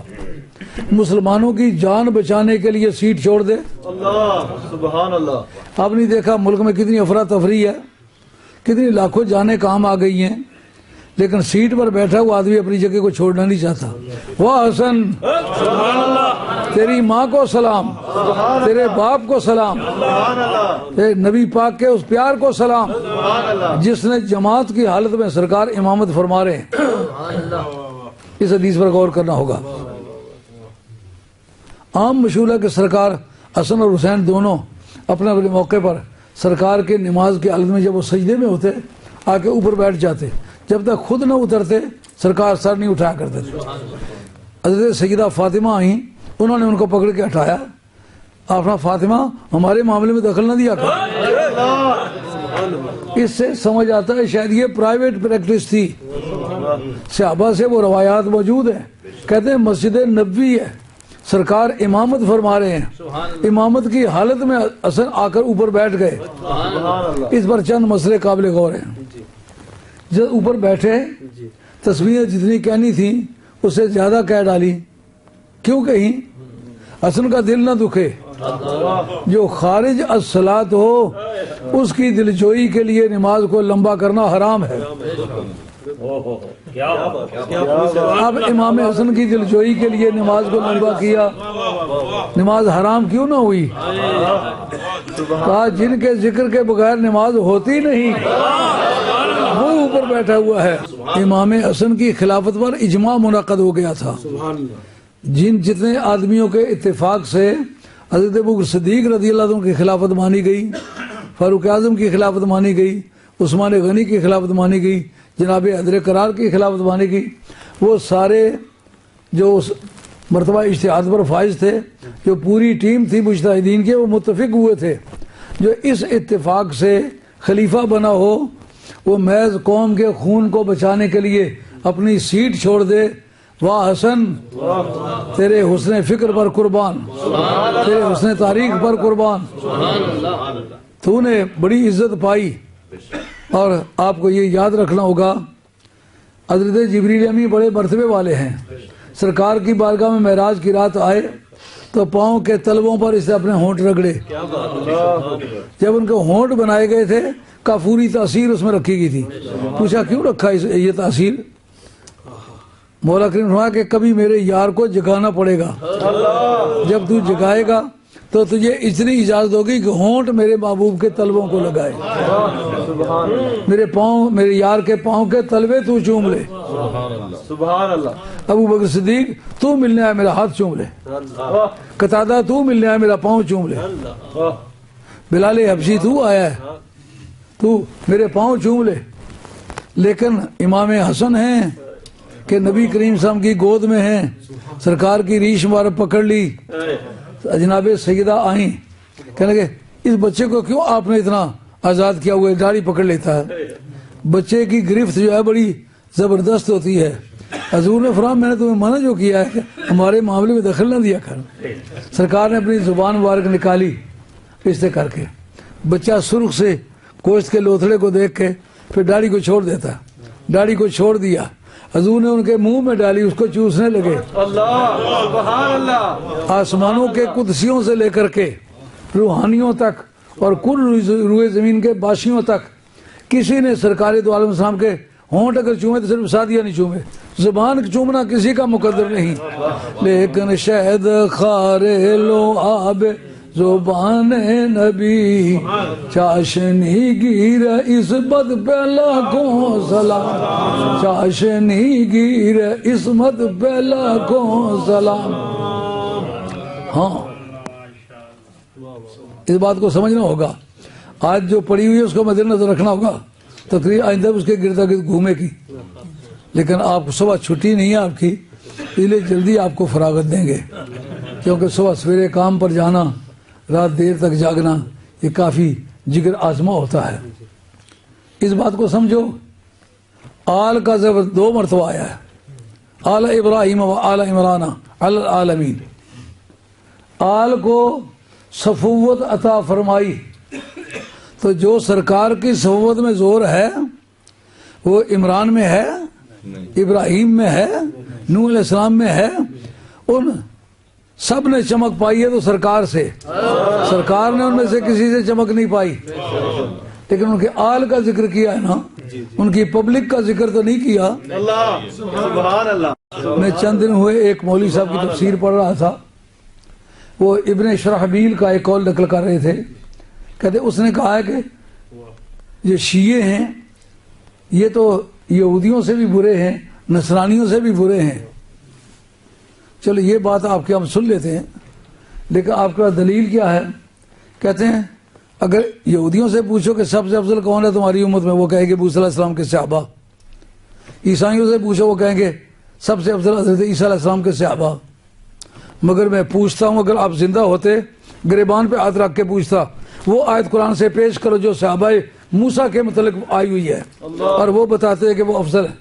مسلمانوں کی جان بچانے کے لیے سیٹ چھوڑ دے؟ سبحان اللہ. آپ نہیں دیکھا ملک میں کتنی افراتفری ہے, کتنی لاکھوں جانیں کام آ گئی ہیں, لیکن سیٹ پر بیٹھا ہوا آدمی اپنی جگہ کو چھوڑنا نہیں چاہتا. واہ حسن, تیری ماں کو سلام, تیرے باپ کو سلام, تیرے نبی پاک کے اس پیار کو سلام جس نے جماعت کی حالت میں سرکار امامت فرما رہے ہیں. اس حدیث پر غور کرنا ہوگا. عام مشہور ہے کہ سرکار حسن اور حسین دونوں اپنے اپنے موقع پر سرکار کے نماز کی حالت میں جب وہ سجدے میں ہوتے آ کے اوپر بیٹھ جاتے, جب تک خود نہ اترتے سرکار سر نہیں اٹھایا کرتے تھے. حضرت سیدہ فاطمہ آئیں, انہوں نے ان کو پکڑ کے ہٹایا. آپ فاطمہ ہمارے معاملے میں دخل نہ دیا کر. اس سے سمجھ آتا ہے شاید یہ پرائیویٹ پریکٹس تھی. صحابہ سے وہ روایات موجود ہیں, کہتے ہیں مسجد نبوی ہے, سرکار امامت فرما رہے ہیں, امامت کی حالت میں حسن آ کر اوپر بیٹھ گئے. اس پر چند مسئلے قابل غور ہیں. جب اوپر بیٹھے تسبیحیں جتنی کہنی تھی اس سے زیادہ کہہ ڈالی. کیوں کہیں؟ حسن کا دل نہ دکھے. جو خارج الصلاۃ ہو اس کی دلجوئی کے لیے نماز کو لمبا کرنا حرام ہے. اب امام حسن کی دلجوئی کے لیے نماز کو لمبا کیا, نماز حرام کیوں نہ ہوئی؟ کہا جن کے ذکر کے بغیر نماز ہوتی نہیں وہ اوپر بیٹھا ہوا ہے. امام حسن کی خلافت پر اجماع منعقد ہو گیا تھا. جتنے آدمیوں کے اتفاق سے حضرت ابوبکر صدیق رضی اللہ عنہ کی خلافت مانی گئی, فاروق اعظم کی خلافت مانی گئی, عثمان غنی کی خلافت مانی گئی, جناب حیدر قرار کی خلافت مانی گئی, وہ سارے جو اس مرتبہ اجتہاد پر فائز تھے, جو پوری ٹیم تھی مجتہدین کے, وہ متفق ہوئے تھے. جو اس اتفاق سے خلیفہ بنا ہو وہ محض قوم کے خون کو بچانے کے لیے اپنی سیٹ چھوڑ دے. واہ حسن, تیرے حسن فکر پر قربان, تیرے حسن تاریخ پر قربان, تو نے بڑی عزت پائی. اور آپ کو یہ یاد رکھنا ہوگا حضرت جبریل امین بڑے مرتبے والے ہیں. سرکار کی بارگاہ میں معراج کی رات آئے تو پاؤں کے تلووں پر اس نے اپنے ہونٹ رگڑے. جب ان کے ہونٹ بنائے گئے تھے کافوری تاثیر اس میں رکھی گئی تھی. پوچھا کیوں رکھا یہ تاثیر؟ مولا کریم فرمایا کہ کبھی میرے یار کو جگانا پڑے گا. جب تو جگائے گا تو تجھے اتنی اجازت ہوگی کہ ہونٹ میرے محبوب کے تلووں کو لگائے. میرے یار کے پاؤں کے تلوے تو چوم لے. سبحان اللہ. ابو بکر صدیق تو ملنے آیا میرا ہاتھ چوم لے. قتادہ تو ملنے آیا میرا پاؤں چوم لے. بلال حبشی تو آیا ہے تو میرے پاؤں چوم لے. لیکن امام حسن ہیں کہ نبی کریم صلی اللہ علیہ وسلم کی گود میں ہیں, سرکار کی ریش مبارک پکڑ لی. جناب سیدہ آئیں, کہنے لگے اس بچے کو کیوں آپ نے اتنا آزاد کیا ہوا ہے, داڑھی پکڑ لیتا ہے. بچے کی گرفت جو ہے بڑی زبردست ہوتی ہے. حضور نے فرمایا میں نے تمہیں منع جو کیا ہے کہ ہمارے معاملے میں دخل نہ دیا کر. سرکار نے اپنی زبان مبارک نکالی اس سے کر کے. بچہ سرخ سے گوشت کے لوتھڑے کو دیکھ کے پھر داڑھی کو چھوڑ دیتا. داڑھی کو چھوڑ دیا, حضور نے ان کے منہ میں ڈالی, اس کو چوسنے لگے. اللہ سبحان اللہ. آسمانوں کے قدسیوں سے لے کر کے روحانیوں تک اور کل روئے زمین کے باشیوں تک کسی نے سرکار دو عالم السلام کے ہونٹ اگر چومے تو صرف سادیہ نہیں چومے. زبان چومنا کسی کا مقدر نہیں, لیکن شہد خارے لو آب زبان نبی چاشنی گیر عصمت پہ لاکھوں سلام. چاشنی گیر عصمت پہ لاکھوں سلام. ہاں اس بات کو سمجھنا ہوگا. آج جو پڑی ہوئی ہے اس کو مد نظر رکھنا ہوگا. تقریر آئندہ اس کے گرد گرد گھومے کی, لیکن آپ کو صبح چھٹی نہیں ہے آپ کی, اس لیے جلدی آپ کو فراغت دیں گے. کیونکہ صبح سویرے کام پر جانا, رات دیر تک جاگنا, یہ کافی جگر آزما ہوتا ہے. اس بات کو سمجھو. آل کا زبر 2 مرتبہ آیا ہے, آل ابراہیم و آل عمران علی العالمین. آل کو صفوت عطا فرمائی, تو جو سرکار کی صفوت میں زور ہے وہ عمران میں ہے, ابراہیم میں ہے, نوح علیہ السلام میں ہے. ان سب نے چمک پائی ہے تو سرکار سے. سرکار نے ان میں سے کسی سے چمک نہیں پائی, لیکن ان کے آل کا ذکر کیا ہے نا, ان کی پبلک کا ذکر تو نہیں کیا. اللہ سبحان اللہ. میں چند دن ہوئے ایک مولوی صاحب کی تفسیر پڑھ رہا تھا, وہ ابن شرحبیل کا ایک قول نقل کر رہے تھے. کہتے اس نے کہا ہے کہ یہ شیعہ ہیں یہ تو یہودیوں سے بھی برے ہیں, نصرانیوں سے بھی برے ہیں. چلو یہ بات آپ کے ہم سن لیتے ہیں, لیکن آپ کا دلیل کیا ہے؟ کہتے ہیں اگر یہودیوں سے پوچھو کہ سب سے افضل کون ہے تمہاری امت میں, وہ کہیں گے موسیٰ علیہ السلام کے صحابہ. عیسائیوں سے پوچھو, وہ کہیں گے سب سے افضل حضرت عیسیٰ علیہ السلام کے صحابہ. مگر میں پوچھتا ہوں اگر آپ زندہ ہوتے گریبان پہ ہاتھ رکھ کے پوچھتا, وہ آیت قرآن سے پیش کرو جو صحابہ موسیٰ کے متعلق آئی ہوئی ہے, اور وہ بتاتے ہیں کہ وہ افضل ہے.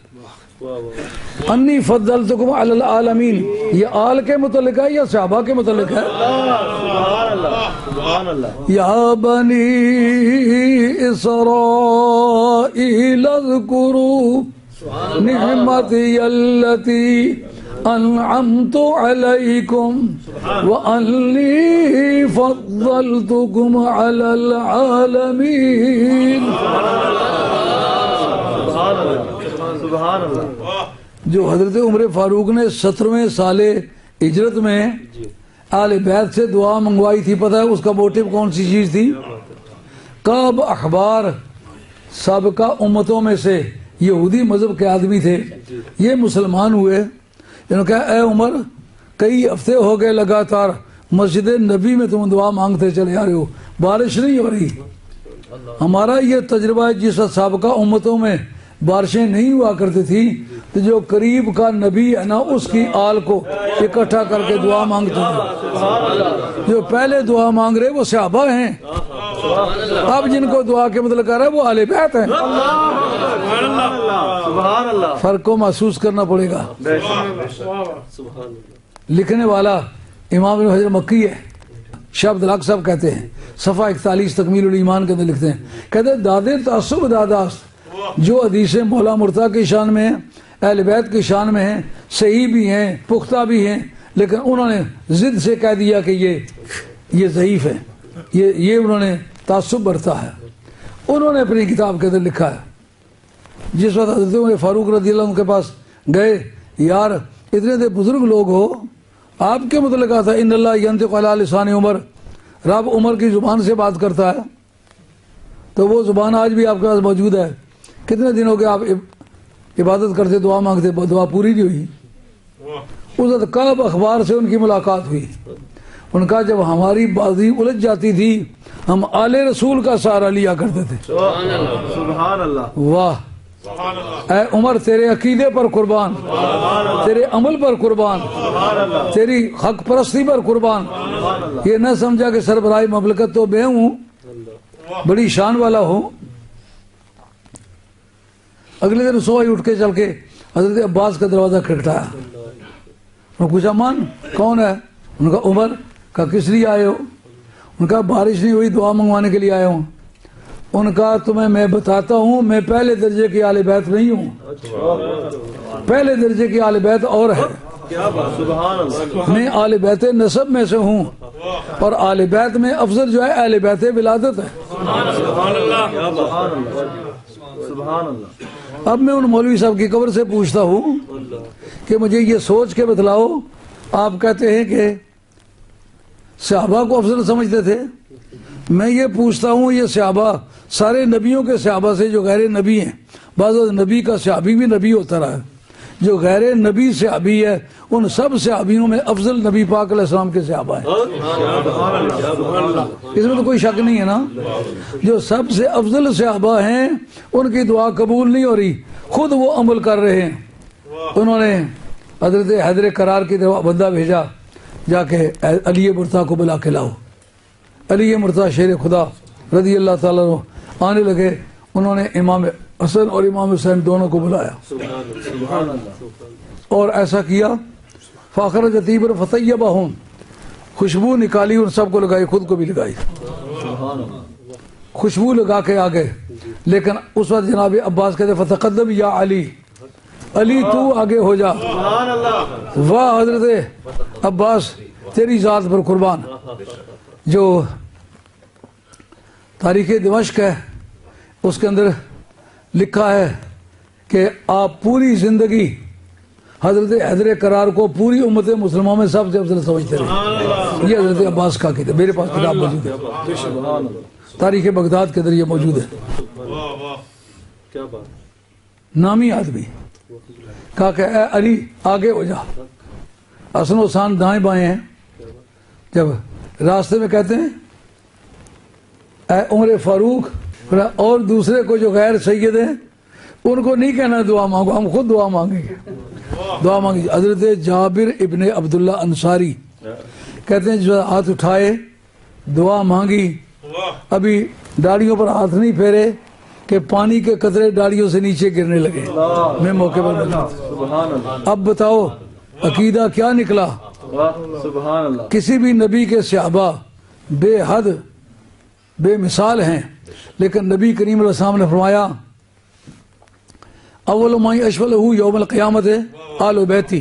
انی فضلتکم علی العالمین, یہ آل کے متعلق ہے یا صحابہ کے متعلق ہے؟ سبحان اللہ سبحان اللہ. یا بنی اسرائیل اذکروا نعمتی التی انعمت علیکم وانی فضلتکم علی العالمین. سبحان اللہ. جو حضرت عمر فاروق نے 17ویں سال ہجرت میں آل بیت سے دعا منگوائی تھی, پتہ ہے اس کا موٹیو کون سی چیز تھی؟ کعب احبار سابقہ امتوں میں سے یہودی مذہب کے آدمی تھے, یہ مسلمان ہوئے. انہوں نے کہا اے عمر, کئی ہفتے ہو گئے لگاتار مسجد نبی میں تم دعا مانگتے چلے آ رہے ہو, بارش نہیں ہو رہی. ہمارا یہ تجربہ ہے جس سابقہ امتوں میں بارشیں نہیں ہوا کرتی تھی, تو جو قریب کا نبی ہے نا اس کی آل کو اکٹھا کر کے دعا مانگتے تھے. جو پہلے دعا مانگ رہے وہ صحابہ ہیں, اب جن کو دعا کے مطلب کر رہا ہے وہ آل بیت ہیں. سبحان اللہ. فرق کو محسوس کرنا پڑے گا. لکھنے والا امام ابن حجر مکی ہے, شاہ عبدالحق صاحب کہتے ہیں, صفحہ 41 تکمیل الایمان کے اندر لکھتے ہیں, کہتے ہیں دادے تعصب داداست جو حدیثیں مولا مرتضیٰ کی شان میں ہیں, اہل بیت کی شان میں ہیں, صحیح بھی ہیں, پختہ بھی ہیں, لیکن انہوں نے ضد سے کہہ دیا کہ یہ ضعیف ہے، یہ انہوں نے تعصب برتا ہے۔ انہوں نے اپنی کتاب کے اندر لکھا ہے، جس وقت حضرت عمر فاروق رضی اللہ عنہ کے پاس گئے، یار اتنے دے بزرگ لوگ ہو، آپ کے متعلق کہا تھا ان اللہ ینطق علی لسان عمر، رب عمر کی زبان سے بات کرتا ہے، تو وہ زبان آج بھی آپ کے پاس موجود ہے۔ کتنے دن ہو گئے آپ عبادت کرتے، دعا مانگتے، دعا پوری نہیں ہوئی۔ اس وقت کعب اخبار سے ان کی ملاقات ہوئی، ان کا جب ہماری بازی الجھ جاتی تھی ہم آل رسول کا سہارا لیا کرتے تھے۔ سبحان اللہ، واہ اے عمر تیرے عقیدے پر قربان، تیرے عمل پر قربان، تیری حق پرستی پر قربان۔ یہ نہ سمجھا کہ سربراہ مملکت تو میں ہوں، بڑی شان والا ہوں۔ اگلے دن صبح اٹھ کے چل کے حضرت عباس کا دروازہ کھٹکھٹایا، انہوں نے پوچھا مان کون ہے؟ ان کا عمر کا کس لیے آئے ہو؟ ان کا بارش نہیں ہوئی، دعا منگوانے کے لیے آئے ہوں۔ ان کا تمہیں میں بتاتا ہوں، میں پہلے درجے کی آل بیت نہیں ہوں، پہلے درجے کی آل بیت اور ہے، سبحان اللہ، میں آل بیت نسب میں سے ہوں، اور آل بیت میں افضل جو ہے اہل بیت ولادت ہے۔ سبحان اللہ، سبحان اللہ۔ اب میں ان مولوی صاحب کی قبر سے پوچھتا ہوں کہ مجھے یہ سوچ کے بتلاؤ، آپ کہتے ہیں کہ صحابہ کو افضل سمجھتے تھے، میں یہ پوچھتا ہوں یہ صحابہ سارے نبیوں کے صحابہ سے جو غیر نبی ہیں، بعض نبی کا صحابی بھی نبی ہوتا رہا ہے، جو غیر نبی صحابی ہے ان سب صحابیوں میں افضل نبی پاک علیہ السلام کے صحابہ ہیں، اس میں تو کوئی شک نہیں ہے نا۔ جو سب سے افضل صحابہ ہیں ان کی دعا قبول نہیں ہو رہی، خود وہ عمل کر رہے ہیں۔ انہوں نے حضرت حیدر کرار کی طرف بندہ بھیجا، جا کے علی مرتضیٰ کو بلا کے لاؤ۔ علی مرتضیٰ شیر خدا رضی اللہ تعالیٰ عنہ آنے لگے، انہوں نے امام حسن اور امام حسین دونوں کو بلایا اور ایسا کیا، فاخر جتیب فتیبہم، خوشبو نکالی، ان سب کو لگائی، خود کو بھی لگائی، خوشبو لگا کے آگے۔ لیکن اس وقت جناب عباس کہتے فتقدم یا علی، علی تو آگے ہو جا۔ واہ حضرت عباس تیری ذات پر قربان۔ جو تاریخ دمشق ہے اس کے اندر لکھا ہے کہ آپ پوری زندگی حضرت حیدر کرار کو پوری امت مسلموں میں سب سے افضل سمجھتے رہے۔ یہ حضرت عباس کا عقیدہ، میرے پاس کتاب موجود ہے، تاریخ بغداد کے اندر یہ موجود ہے۔ نامی آدمی کہا کہ اے علی آگے ہو جا، حسن و حسین دائیں بائیں ہیں، جب راستے میں کہتے ہیں اے عمر فاروق، اور دوسرے کو جو غیر سید ہیں ان کو نہیں کہنا دعا مانگو، ہم خود دعا مانگیں گے، دعا مانگی۔ حضرت جابر ابن عبداللہ انصاری کہتے ہیں جو ہاتھ اٹھائے دعا مانگی، ابھی داڑیوں پر ہاتھ نہیں پھیرے کہ پانی کے قطرے داڑیوں سے نیچے گرنے لگے، میں موقع پر بتا۔ اب بتاؤ عقیدہ کیا نکلا؟ سبحان اللہ، کسی بھی نبی کے صحابہ بے حد بے مثال ہیں، لیکن نبی کریم علیہ السلام نے فرمایا اول ما اشفلہ یوم القیامت آل بیتی،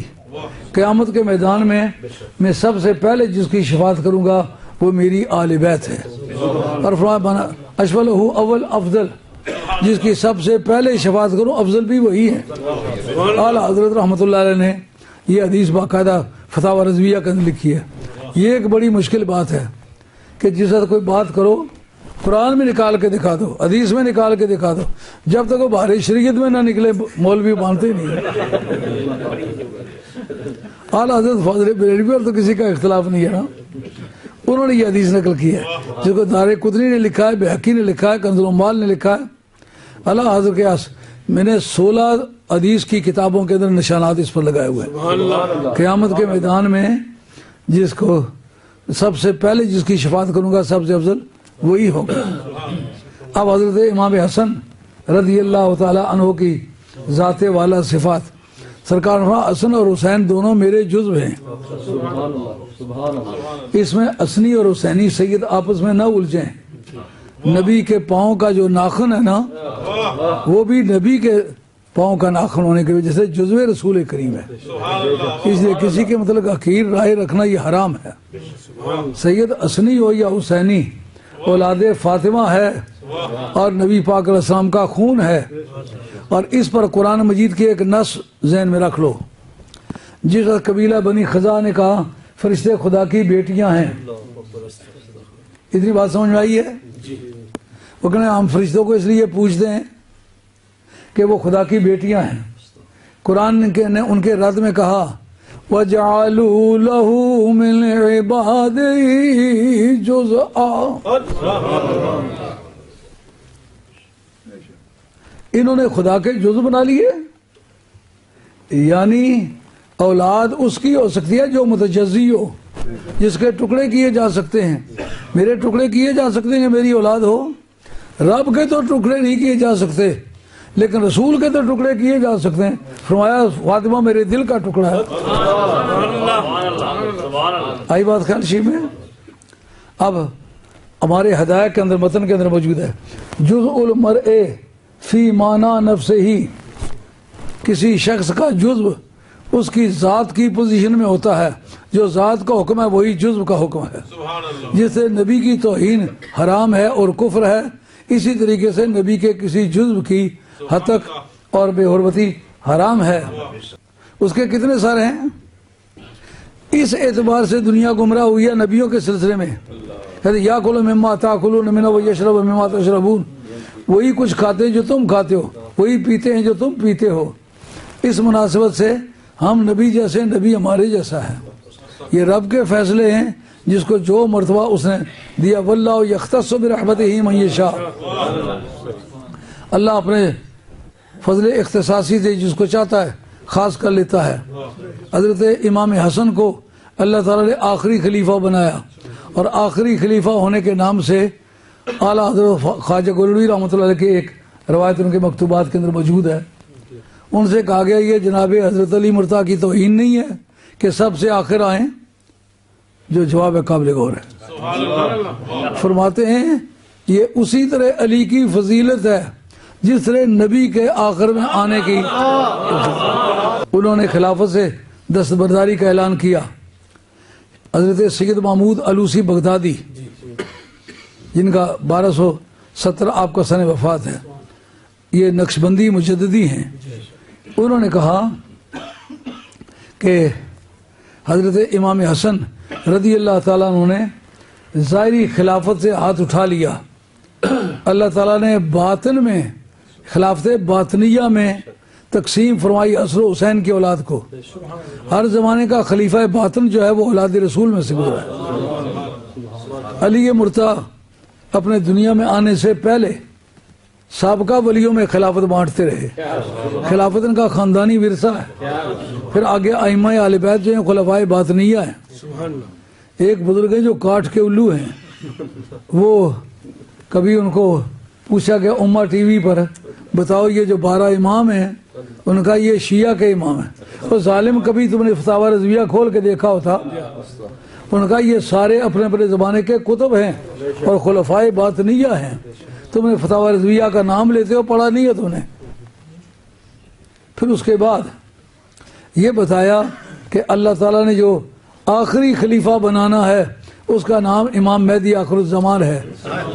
قیامت کے میدان میں سب سے پہلے جس کی شفاعت کروں گا وہ میری آل بیت ہے، اور فرمایا اشفلہ اول افضل، جس کی سب سے پہلے شفاعت کروں افضل بھی وہی ہے۔ اعلیٰ حضرت رحمۃ اللہ علیہ نے یہ حدیث باقاعدہ فتاوی رضویہ کے اندر لکھی ہے۔ یہ ایک بڑی مشکل بات ہے کہ جس وقت کوئی بات کرو قرآن میں نکال کے دکھا دو، حدیث میں نکال کے دکھا دو، جب تک وہ بھاری شریعت میں نہ نکلے مولوی مانتے نہیں۔ اعلیٰ حضرت فاضل بریلوی اور تو کسی کا اختلاف نہیں ہے نا، انہوں نے یہ حدیث نقل کی ہے، جس کو دار قطنی نے لکھا ہے، بحقی نے لکھا ہے، کنز العمال نے لکھا ہے۔ اعلیٰ حضرت کے پاس میں نے 16 حدیث کی کتابوں کے اندر نشانات اس پر لگائے ہوئے ہیں۔ قیامت کے میدان میں جس کو سب سے پہلے جس کی شفاعت کروں گا سب سے افضل وہی ہوگا۔ اب حضرت امام حسن رضی اللہ تعالی عنہ کی ذات والا صفات، سرکار حسن اور حسین دونوں میرے جزو ہیں، اس میں حسنی اور حسینی سید آپس میں نہ الجھیں۔ نبی کے پاؤں کا جو ناخن ہے نا وہ بھی نبی کے پاؤں کا ناخن ہونے کی وجہ سے جزو رسول کریم ہے، اس لیے کسی کے مطلب حقیر رائے رکھنا یہ حرام ہے۔ سید حسنی ہو یا حسینی، اولاد فاطمہ ہے اور نبی پاک علیہ السلام کا خون ہے، اور اس پر قرآن مجید کی ایک نص ذہن میں رکھ لو۔ جس قبیلہ بنی خزاع نے کہا فرشتے خدا کی بیٹیاں ہیں، اتنی بات سمجھ میں آئی ہے؟ وہ کہنے ہم فرشتوں کو اس لیے پوچھتے ہیں کہ وہ خدا کی بیٹیاں ہیں۔ قرآن نے ان کے رد میں کہا وَجَعَلُوا لَهُ مِنْ عِبَادِهِ جُزْءًا، انہوں نے خدا کے جز بنا لیے، یعنی اولاد اس کی ہو سکتی ہے جو متجزی ہو، جس کے ٹکڑے کیے جا سکتے ہیں۔ میرے ٹکڑے کیے جا سکتے ہیں، میری اولاد ہو۔ رب کے تو ٹکڑے نہیں کیے جا سکتے، لیکن رسول کے تو ٹکڑے کیے جا سکتے ہیں۔ فرمایا فاطمہ میرے دل کا ٹکڑا ہے۔ آئی بات خیال شی میں؟ اب ہمارے ہدایت کے اندر متن کے اندر موجود ہے جزء المرء فی معنی نفسہ ہی، کسی شخص کا جزو اس کی ذات کی پوزیشن میں ہوتا ہے، جو ذات کا حکم ہے وہی جزو کا حکم ہے۔ جس سے نبی کی توہین حرام ہے اور کفر ہے، اسی طریقے سے نبی کے کسی جزو کی ہتک اور بے حرمتی حرام ہے۔ اس کے کتنے سر ہیں؟ اس اعتبار سے دنیا گمراہ ہوئی ہے نبیوں کے سلسلے میں۔ یاکلوا مما تاکلون منہ ویشرب مما تشربون، وہی کچھ کھاتے ہیں جو تم کھاتے ہو، وہی پیتے ہیں جو تم پیتے ہو۔ اس مناسبت سے ہم نبی جیسے، نبی ہمارے جیسا ہے۔ یہ رب کے فیصلے ہیں، جس کو جو مرتبہ اس نے دیا۔ واللہ یختص برحمتہ من یشاء، اللہ اپنے فضل اختصاصی سے جس کو چاہتا ہے خاص کر لیتا ہے۔ حضرت امام حسن کو اللہ تعالیٰ نے آخری خلیفہ بنایا، اور آخری خلیفہ ہونے کے نام سے اعلیٰ حضرت خواجہ گولوی رحمۃ اللہ علیہ کی ایک روایت ان کے مکتوبات کے اندر موجود ہے۔ ان سے کہا گیا یہ جناب حضرت علی مرتضیٰ کی توہین نہیں ہے کہ سب سے آخر آئیں؟ جو جواب قابل غور ہے۔ فرماتے ہیں یہ اسی طرح علی کی فضیلت ہے جس طرح نبی کے آخر میں آنے کی۔ انہوں نے خلافت سے دستبرداری کا اعلان کیا۔ حضرت سید محمود علوسی بغدادی، جن کا 1217 آپ کا سن وفات ہے، یہ نقشبندی مجددی ہیں۔ انہوں نے کہا کہ حضرت امام حسن رضی اللہ تعالیٰ عنہ نے ظاہری خلافت سے ہاتھ اٹھا لیا، اللہ تعالیٰ نے باطن میں خلافت باطنیہ میں تقسیم فرمائی حسن و حسین کی اولاد کو۔ ہر زمانے کا خلیفہ باطن جو ہے وہ اولاد رسول میں سے گزرا ہے۔ علی مرتضیٰ اپنے دنیا میں آنے سے پہلے سابقہ ولیوں میں خلافت بانٹتے رہے، خلافت ان کا خاندانی ورثہ ہے۔ پھر آگے ائمہ اہل بیت جو ہیں خلفائے باطنیہ ہیں۔ ایک بزرگ ہیں جو کاٹ کے الو ہیں، وہ کبھی ان کو پوچھا کہ امہ ٹی وی پر بتاؤ یہ جو 12 امام ہیں، ان کا یہ شیعہ کے امام ہیں۔ اور ظالم کبھی تم نے فتاوی رضویہ کھول کے دیکھا ہوتا، ان کا یہ سارے اپنے اپنے زمانے کے کتب ہیں اور خلفائے باطنیہ ہیں۔ تم نے فتاوی رضویہ کا نام لیتے ہو، پڑھا نہیں ہے تم نے۔ پھر اس کے بعد یہ بتایا کہ اللہ تعالیٰ نے جو آخری خلیفہ بنانا ہے اس کا نام امام مہدی آخر الزمان ہے۔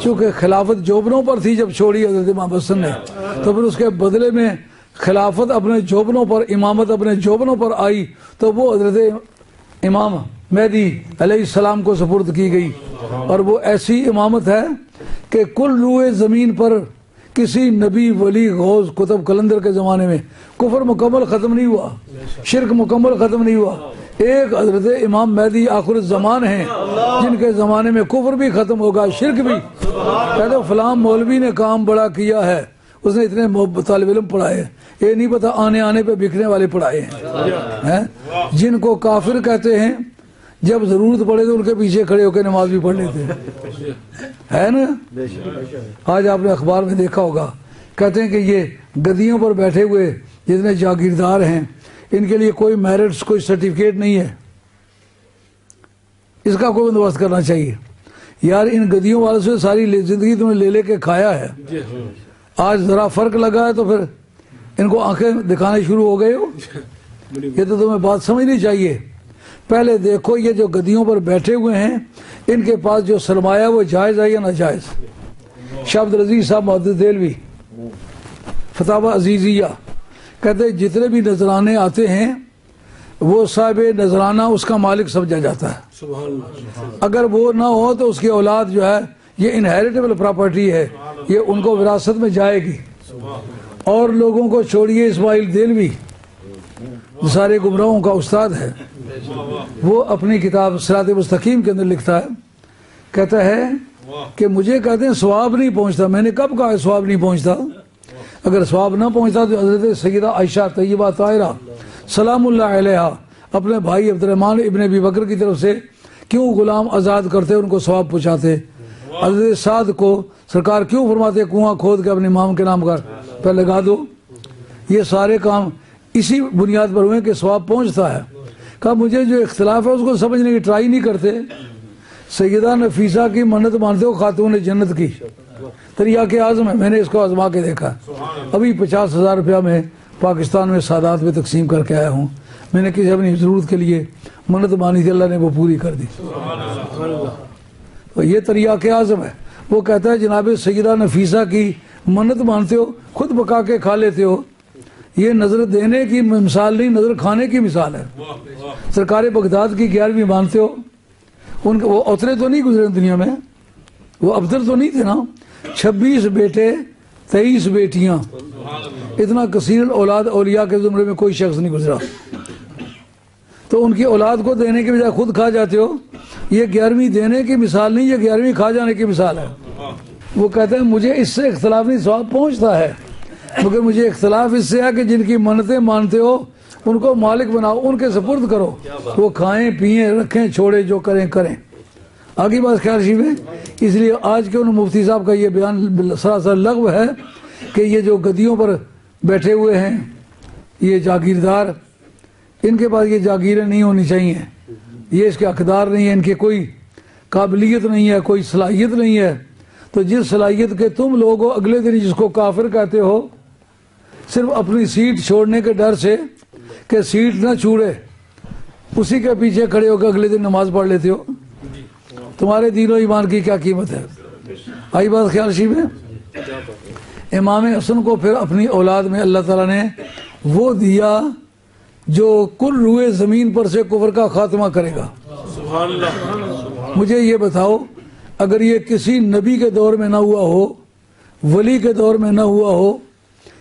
چونکہ خلافت جوبنوں پر تھی جب چھوڑی حضرت امام حسن نے، تو پھر اس کے بدلے میں خلافت اپنے جوبنوں پر، امامت اپنے جوبنوں پر آئی، تو وہ حضرت امام مہدی علیہ السلام کو سپرد کی گئی۔ اور وہ ایسی امامت ہے کہ کل روئے زمین پر کسی نبی ولی غوث کتب کلندر کے زمانے میں کفر مکمل ختم نہیں ہوا، شرک مکمل ختم نہیں ہوا۔ ایک حضرت امام مہدی آخر الزمان ہیں جن کے زمانے میں کفر بھی ختم ہوگا، شرک بھی۔ کہتے فلاں مولوی نے کام بڑا کیا ہے، اس نے اتنے طالب علم پڑھائے، یہ نہیں پتا آنے پہ بکنے والے پڑھائے ہیں۔ جن کو کافر کہتے ہیں، جب ضرورت پڑے تو ان کے پیچھے کھڑے ہو کے نماز بھی پڑھ لیتے ہیں، ہے نا؟ آج آپ نے اخبار میں دیکھا ہوگا، کہتے ہیں کہ یہ گدیوں پر بیٹھے ہوئے جتنے جاگیردار ہیں، ان کے لیے کوئی میرٹس، کوئی سرٹیفکیٹ نہیں ہے، اس کا کوئی بندوبست کرنا چاہیے۔ یار ان گدیوں والوں سے ساری زندگی تم نے لے کے کھایا ہے، آج ذرا فرق لگا ہے تو پھر ان کو آنکھیں دکھانے شروع ہو گئے ہو؟ یہ تو تمہیں بات سمجھنی چاہیے. پہلے دیکھو یہ جو گدیوں پر بیٹھے ہوئے ہیں ان کے پاس جو سرمایہ وہ جائز ہے یا ناجائز؟ شاہ عبد العزیز صاحب محدث دہلوی فتاوی عزیزیہ کہتے ہیں جتنے بھی نذرانے آتے ہیں وہ صاحب نذرانہ اس کا مالک سمجھا جاتا ہے. اگر وہ نہ ہو تو اس کی اولاد جو ہے یہ انہیریٹیبل پراپرٹی ہے، یہ ان کو وراثت میں جائے گی. اور لوگوں کو چھوڑیے، اسماعیل دہلوی سارے گمراہوں کا استاد ہے، وہ اپنی کتاب صراط مستقیم کے اندر لکھتا ہے، کہتا ہے کہ مجھے کہتے ہیں ثواب نہیں پہنچتا. میں نے کب کہا ثواب نہیں پہنچتا؟ اگر ثواب نہ پہنچتا تو حضرت سیدہ عائشہ طیبہ طاہرہ سلام اللہ علیہا اپنے بھائی عبد الرحمن ابن ابی بکر کی طرف سے کیوں غلام آزاد کرتے، ان کو ثواب پہنچاتے؟ حضرت سعد کو سرکار کیوں فرماتے کنواں کھود کے اپنے امام کے نام پر لگا دو؟ یہ سارے کام اسی بنیاد پر ہوئے کہ ثواب پہنچتا ہے. کہا مجھے جو اختلاف ہے اس کو سمجھنے کی ٹرائی نہیں کرتے. سیدہ نفیسہ کی منت مانتے ہو، خاتون جنت کی، تریاق اعظم ہے، میں نے اس کو آزما کے دیکھا. ابھی 50,000 روپیہ میں پاکستان میں سادات میں تقسیم کر کے آیا ہوں. میں نے کسی اپنی ضرورت کے لیے منت مانی تھی، اللہ نے وہ پوری کر دی. تو یہ تریاق اعظم ہے. وہ کہتا ہے جناب سیدہ نفیسہ کی منت مانتے ہو، خود پکا کے کھا لیتے ہو. یہ نظر دینے کی مثال نہیں، نظر کھانے کی مثال ہے. سرکار بغداد کی 11ویں مانتے ہو، ان کے وہ اوترے تو نہیں گزرے دنیا میں، وہ ابتر تو نہیں تھے نا. 26 بیٹے 23 بیٹیاں، اتنا کثیر اولاد اولیاء کے زمرے میں کوئی شخص نہیں گزرا. تو ان کی اولاد کو دینے کے بجائے خود کھا جاتے ہو. یہ 11ویں دینے کی مثال نہیں، یہ 11ویں کھا جانے کی مثال ہے. وہ کہتے ہیں مجھے اس سے اختلاف نہیں، ثواب پہنچتا ہے، مگر مجھے اختلاف اس سے ہے کہ جن کی منتیں مانتے ہو ان کو مالک بناؤ، ان کے سپرد کرو، وہ کھائیں پئیں رکھیں چھوڑے جو کریں کریں. آگے بات خیال شیف ہے. اس لیے آج کے ان مفتی صاحب کا یہ بیان سراسر لغو ہے کہ یہ جو گدیوں پر بیٹھے ہوئے ہیں یہ جاگیردار، ان کے پاس یہ جاگیریں نہیں ہونی چاہیے، یہ اس کے حقدار نہیں ہیں، ان کی کوئی قابلیت نہیں ہے، کوئی صلاحیت نہیں ہے. تو جس صلاحیت کے تم لوگ ہو، اگلے دن جس کو کافر کہتے ہو صرف اپنی سیٹ چھوڑنے کے ڈر سے کہ سیٹ نہ چھوڑے، اسی کے پیچھے کھڑے ہو کے اگلے دن نماز پڑھ لیتے ہو. تمہارے دین و ایمان کی کیا قیمت ہے؟ آئی بات خیال شیف ہے. امام حسن کو پھر اپنی اولاد میں اللہ تعالیٰ نے وہ دیا جو کل روئے زمین پر سے کفر کا خاتمہ کرے گا. مجھے یہ بتاؤ، اگر یہ کسی نبی کے دور میں نہ ہوا ہو، ولی کے دور میں نہ ہوا ہو،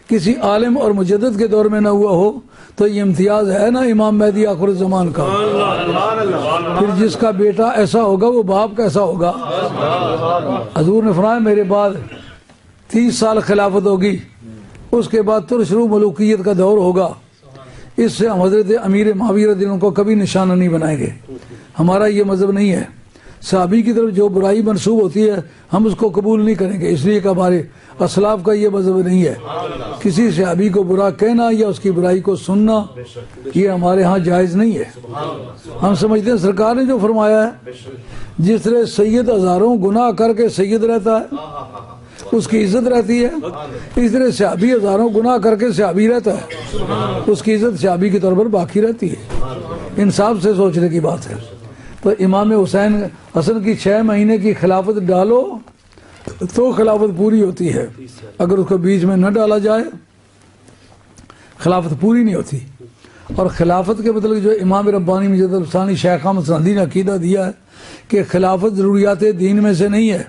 کسی عالم اور مجدد کے دور میں نہ ہوا ہو، تو یہ امتیاز ہے نا امام مہدی آخر الزمان کا. پھر جس کا بیٹا ایسا ہوگا وہ باپ کیسا ہوگا؟ حضور نے فرمایا میرے بعد 30 سال خلافت ہوگی، اس کے بعد ترشرو ملوکیت کا دور ہوگا. اس سے ہم حضرت امیر معاویہ رضی اللہ عنہ کو کبھی نشانہ نہیں بنائیں گے. ہمارا یہ مذہب نہیں ہے. صحابی کی طرف جو برائی منسوب ہوتی ہے ہم اس کو قبول نہیں کریں گے، اس لیے کہ ہمارے اسلاف کا یہ مذہب نہیں ہے. کسی صحابی کو برا کہنا یا اس کی برائی کو سننا یہ ہمارے ہاں جائز نہیں ہے. ہم سمجھتے ہیں سرکار نے جو فرمایا ہے جس طرح سید ہزاروں گناہ کر کے سید رہتا ہے اس کی عزت رہتی ہے، اس طرح صحابی ہزاروں گناہ کر کے صحابی رہتا ہے، اس کی عزت صحابی کے طور پر باقی رہتی ہے. انصاف سے سوچنے کی بات ہے. تو امام حسین حسن کی 6 مہینے کی خلافت ڈالو تو خلافت پوری ہوتی ہے، اگر اس کو بیچ میں نہ ڈالا جائے خلافت پوری نہیں ہوتی. اور خلافت کے مطلب جو امام ربانی مجد الثانی شیخ احمد سندھی نے عقیدہ دیا ہے کہ خلافت ضروریات دین میں سے نہیں ہے.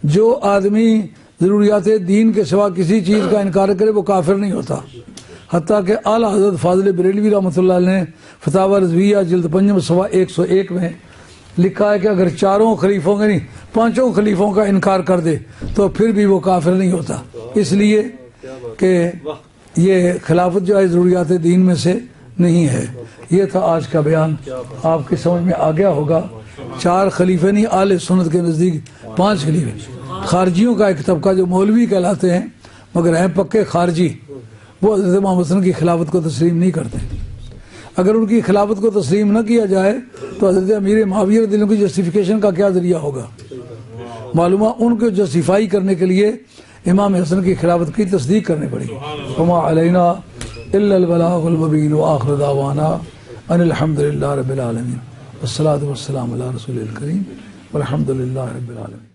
جو آدمی ضروریات دین کے سوا کسی چیز کا انکار کرے وہ کافر نہیں ہوتا. حتیٰ کہ اعلیٰ حضرت فاضل بریلوی رحمۃ اللہ علیہ نے فتاوی رضویہ جلد 5 صفحہ 101 میں لکھا ہے کہ اگر 4 خلیفوں کا نہیں 5 خلیفوں کا انکار کر دے تو پھر بھی وہ کافر نہیں ہوتا، اس لیے کہ یہ خلافت جو ہے ضروریات دین میں سے نہیں ہے. یہ تھا آج کا بیان، آپ کی سمجھ میں آ گیا ہوگا. 4 خلیفے نہیں، اہل سنت کے نزدیک 5 خلیفے. خارجیوں کا ایک طبقہ جو مولوی کہلاتے ہیں مگر ہیں پکے خارجی، وہ حضرت امام حسن کی خلافت کو تسلیم نہیں کرتے. اگر ان کی خلافت کو تسلیم نہ کیا جائے تو حضرت امیر معاویہ رضی اللہ عنہ کی جسٹیفیکیشن کا کیا ذریعہ ہوگا؟ معلومہ ان کو جسٹیفائی کرنے کے لیے امام حسن کی خلافت کی تصدیق کرنی پڑی. وما علینا الا البلاغ المبین وآخر دعوانا ان الحمد للہ رب العالمین والصلاة والسلام علی رسول الکریم والحمد للہ رب العالمین.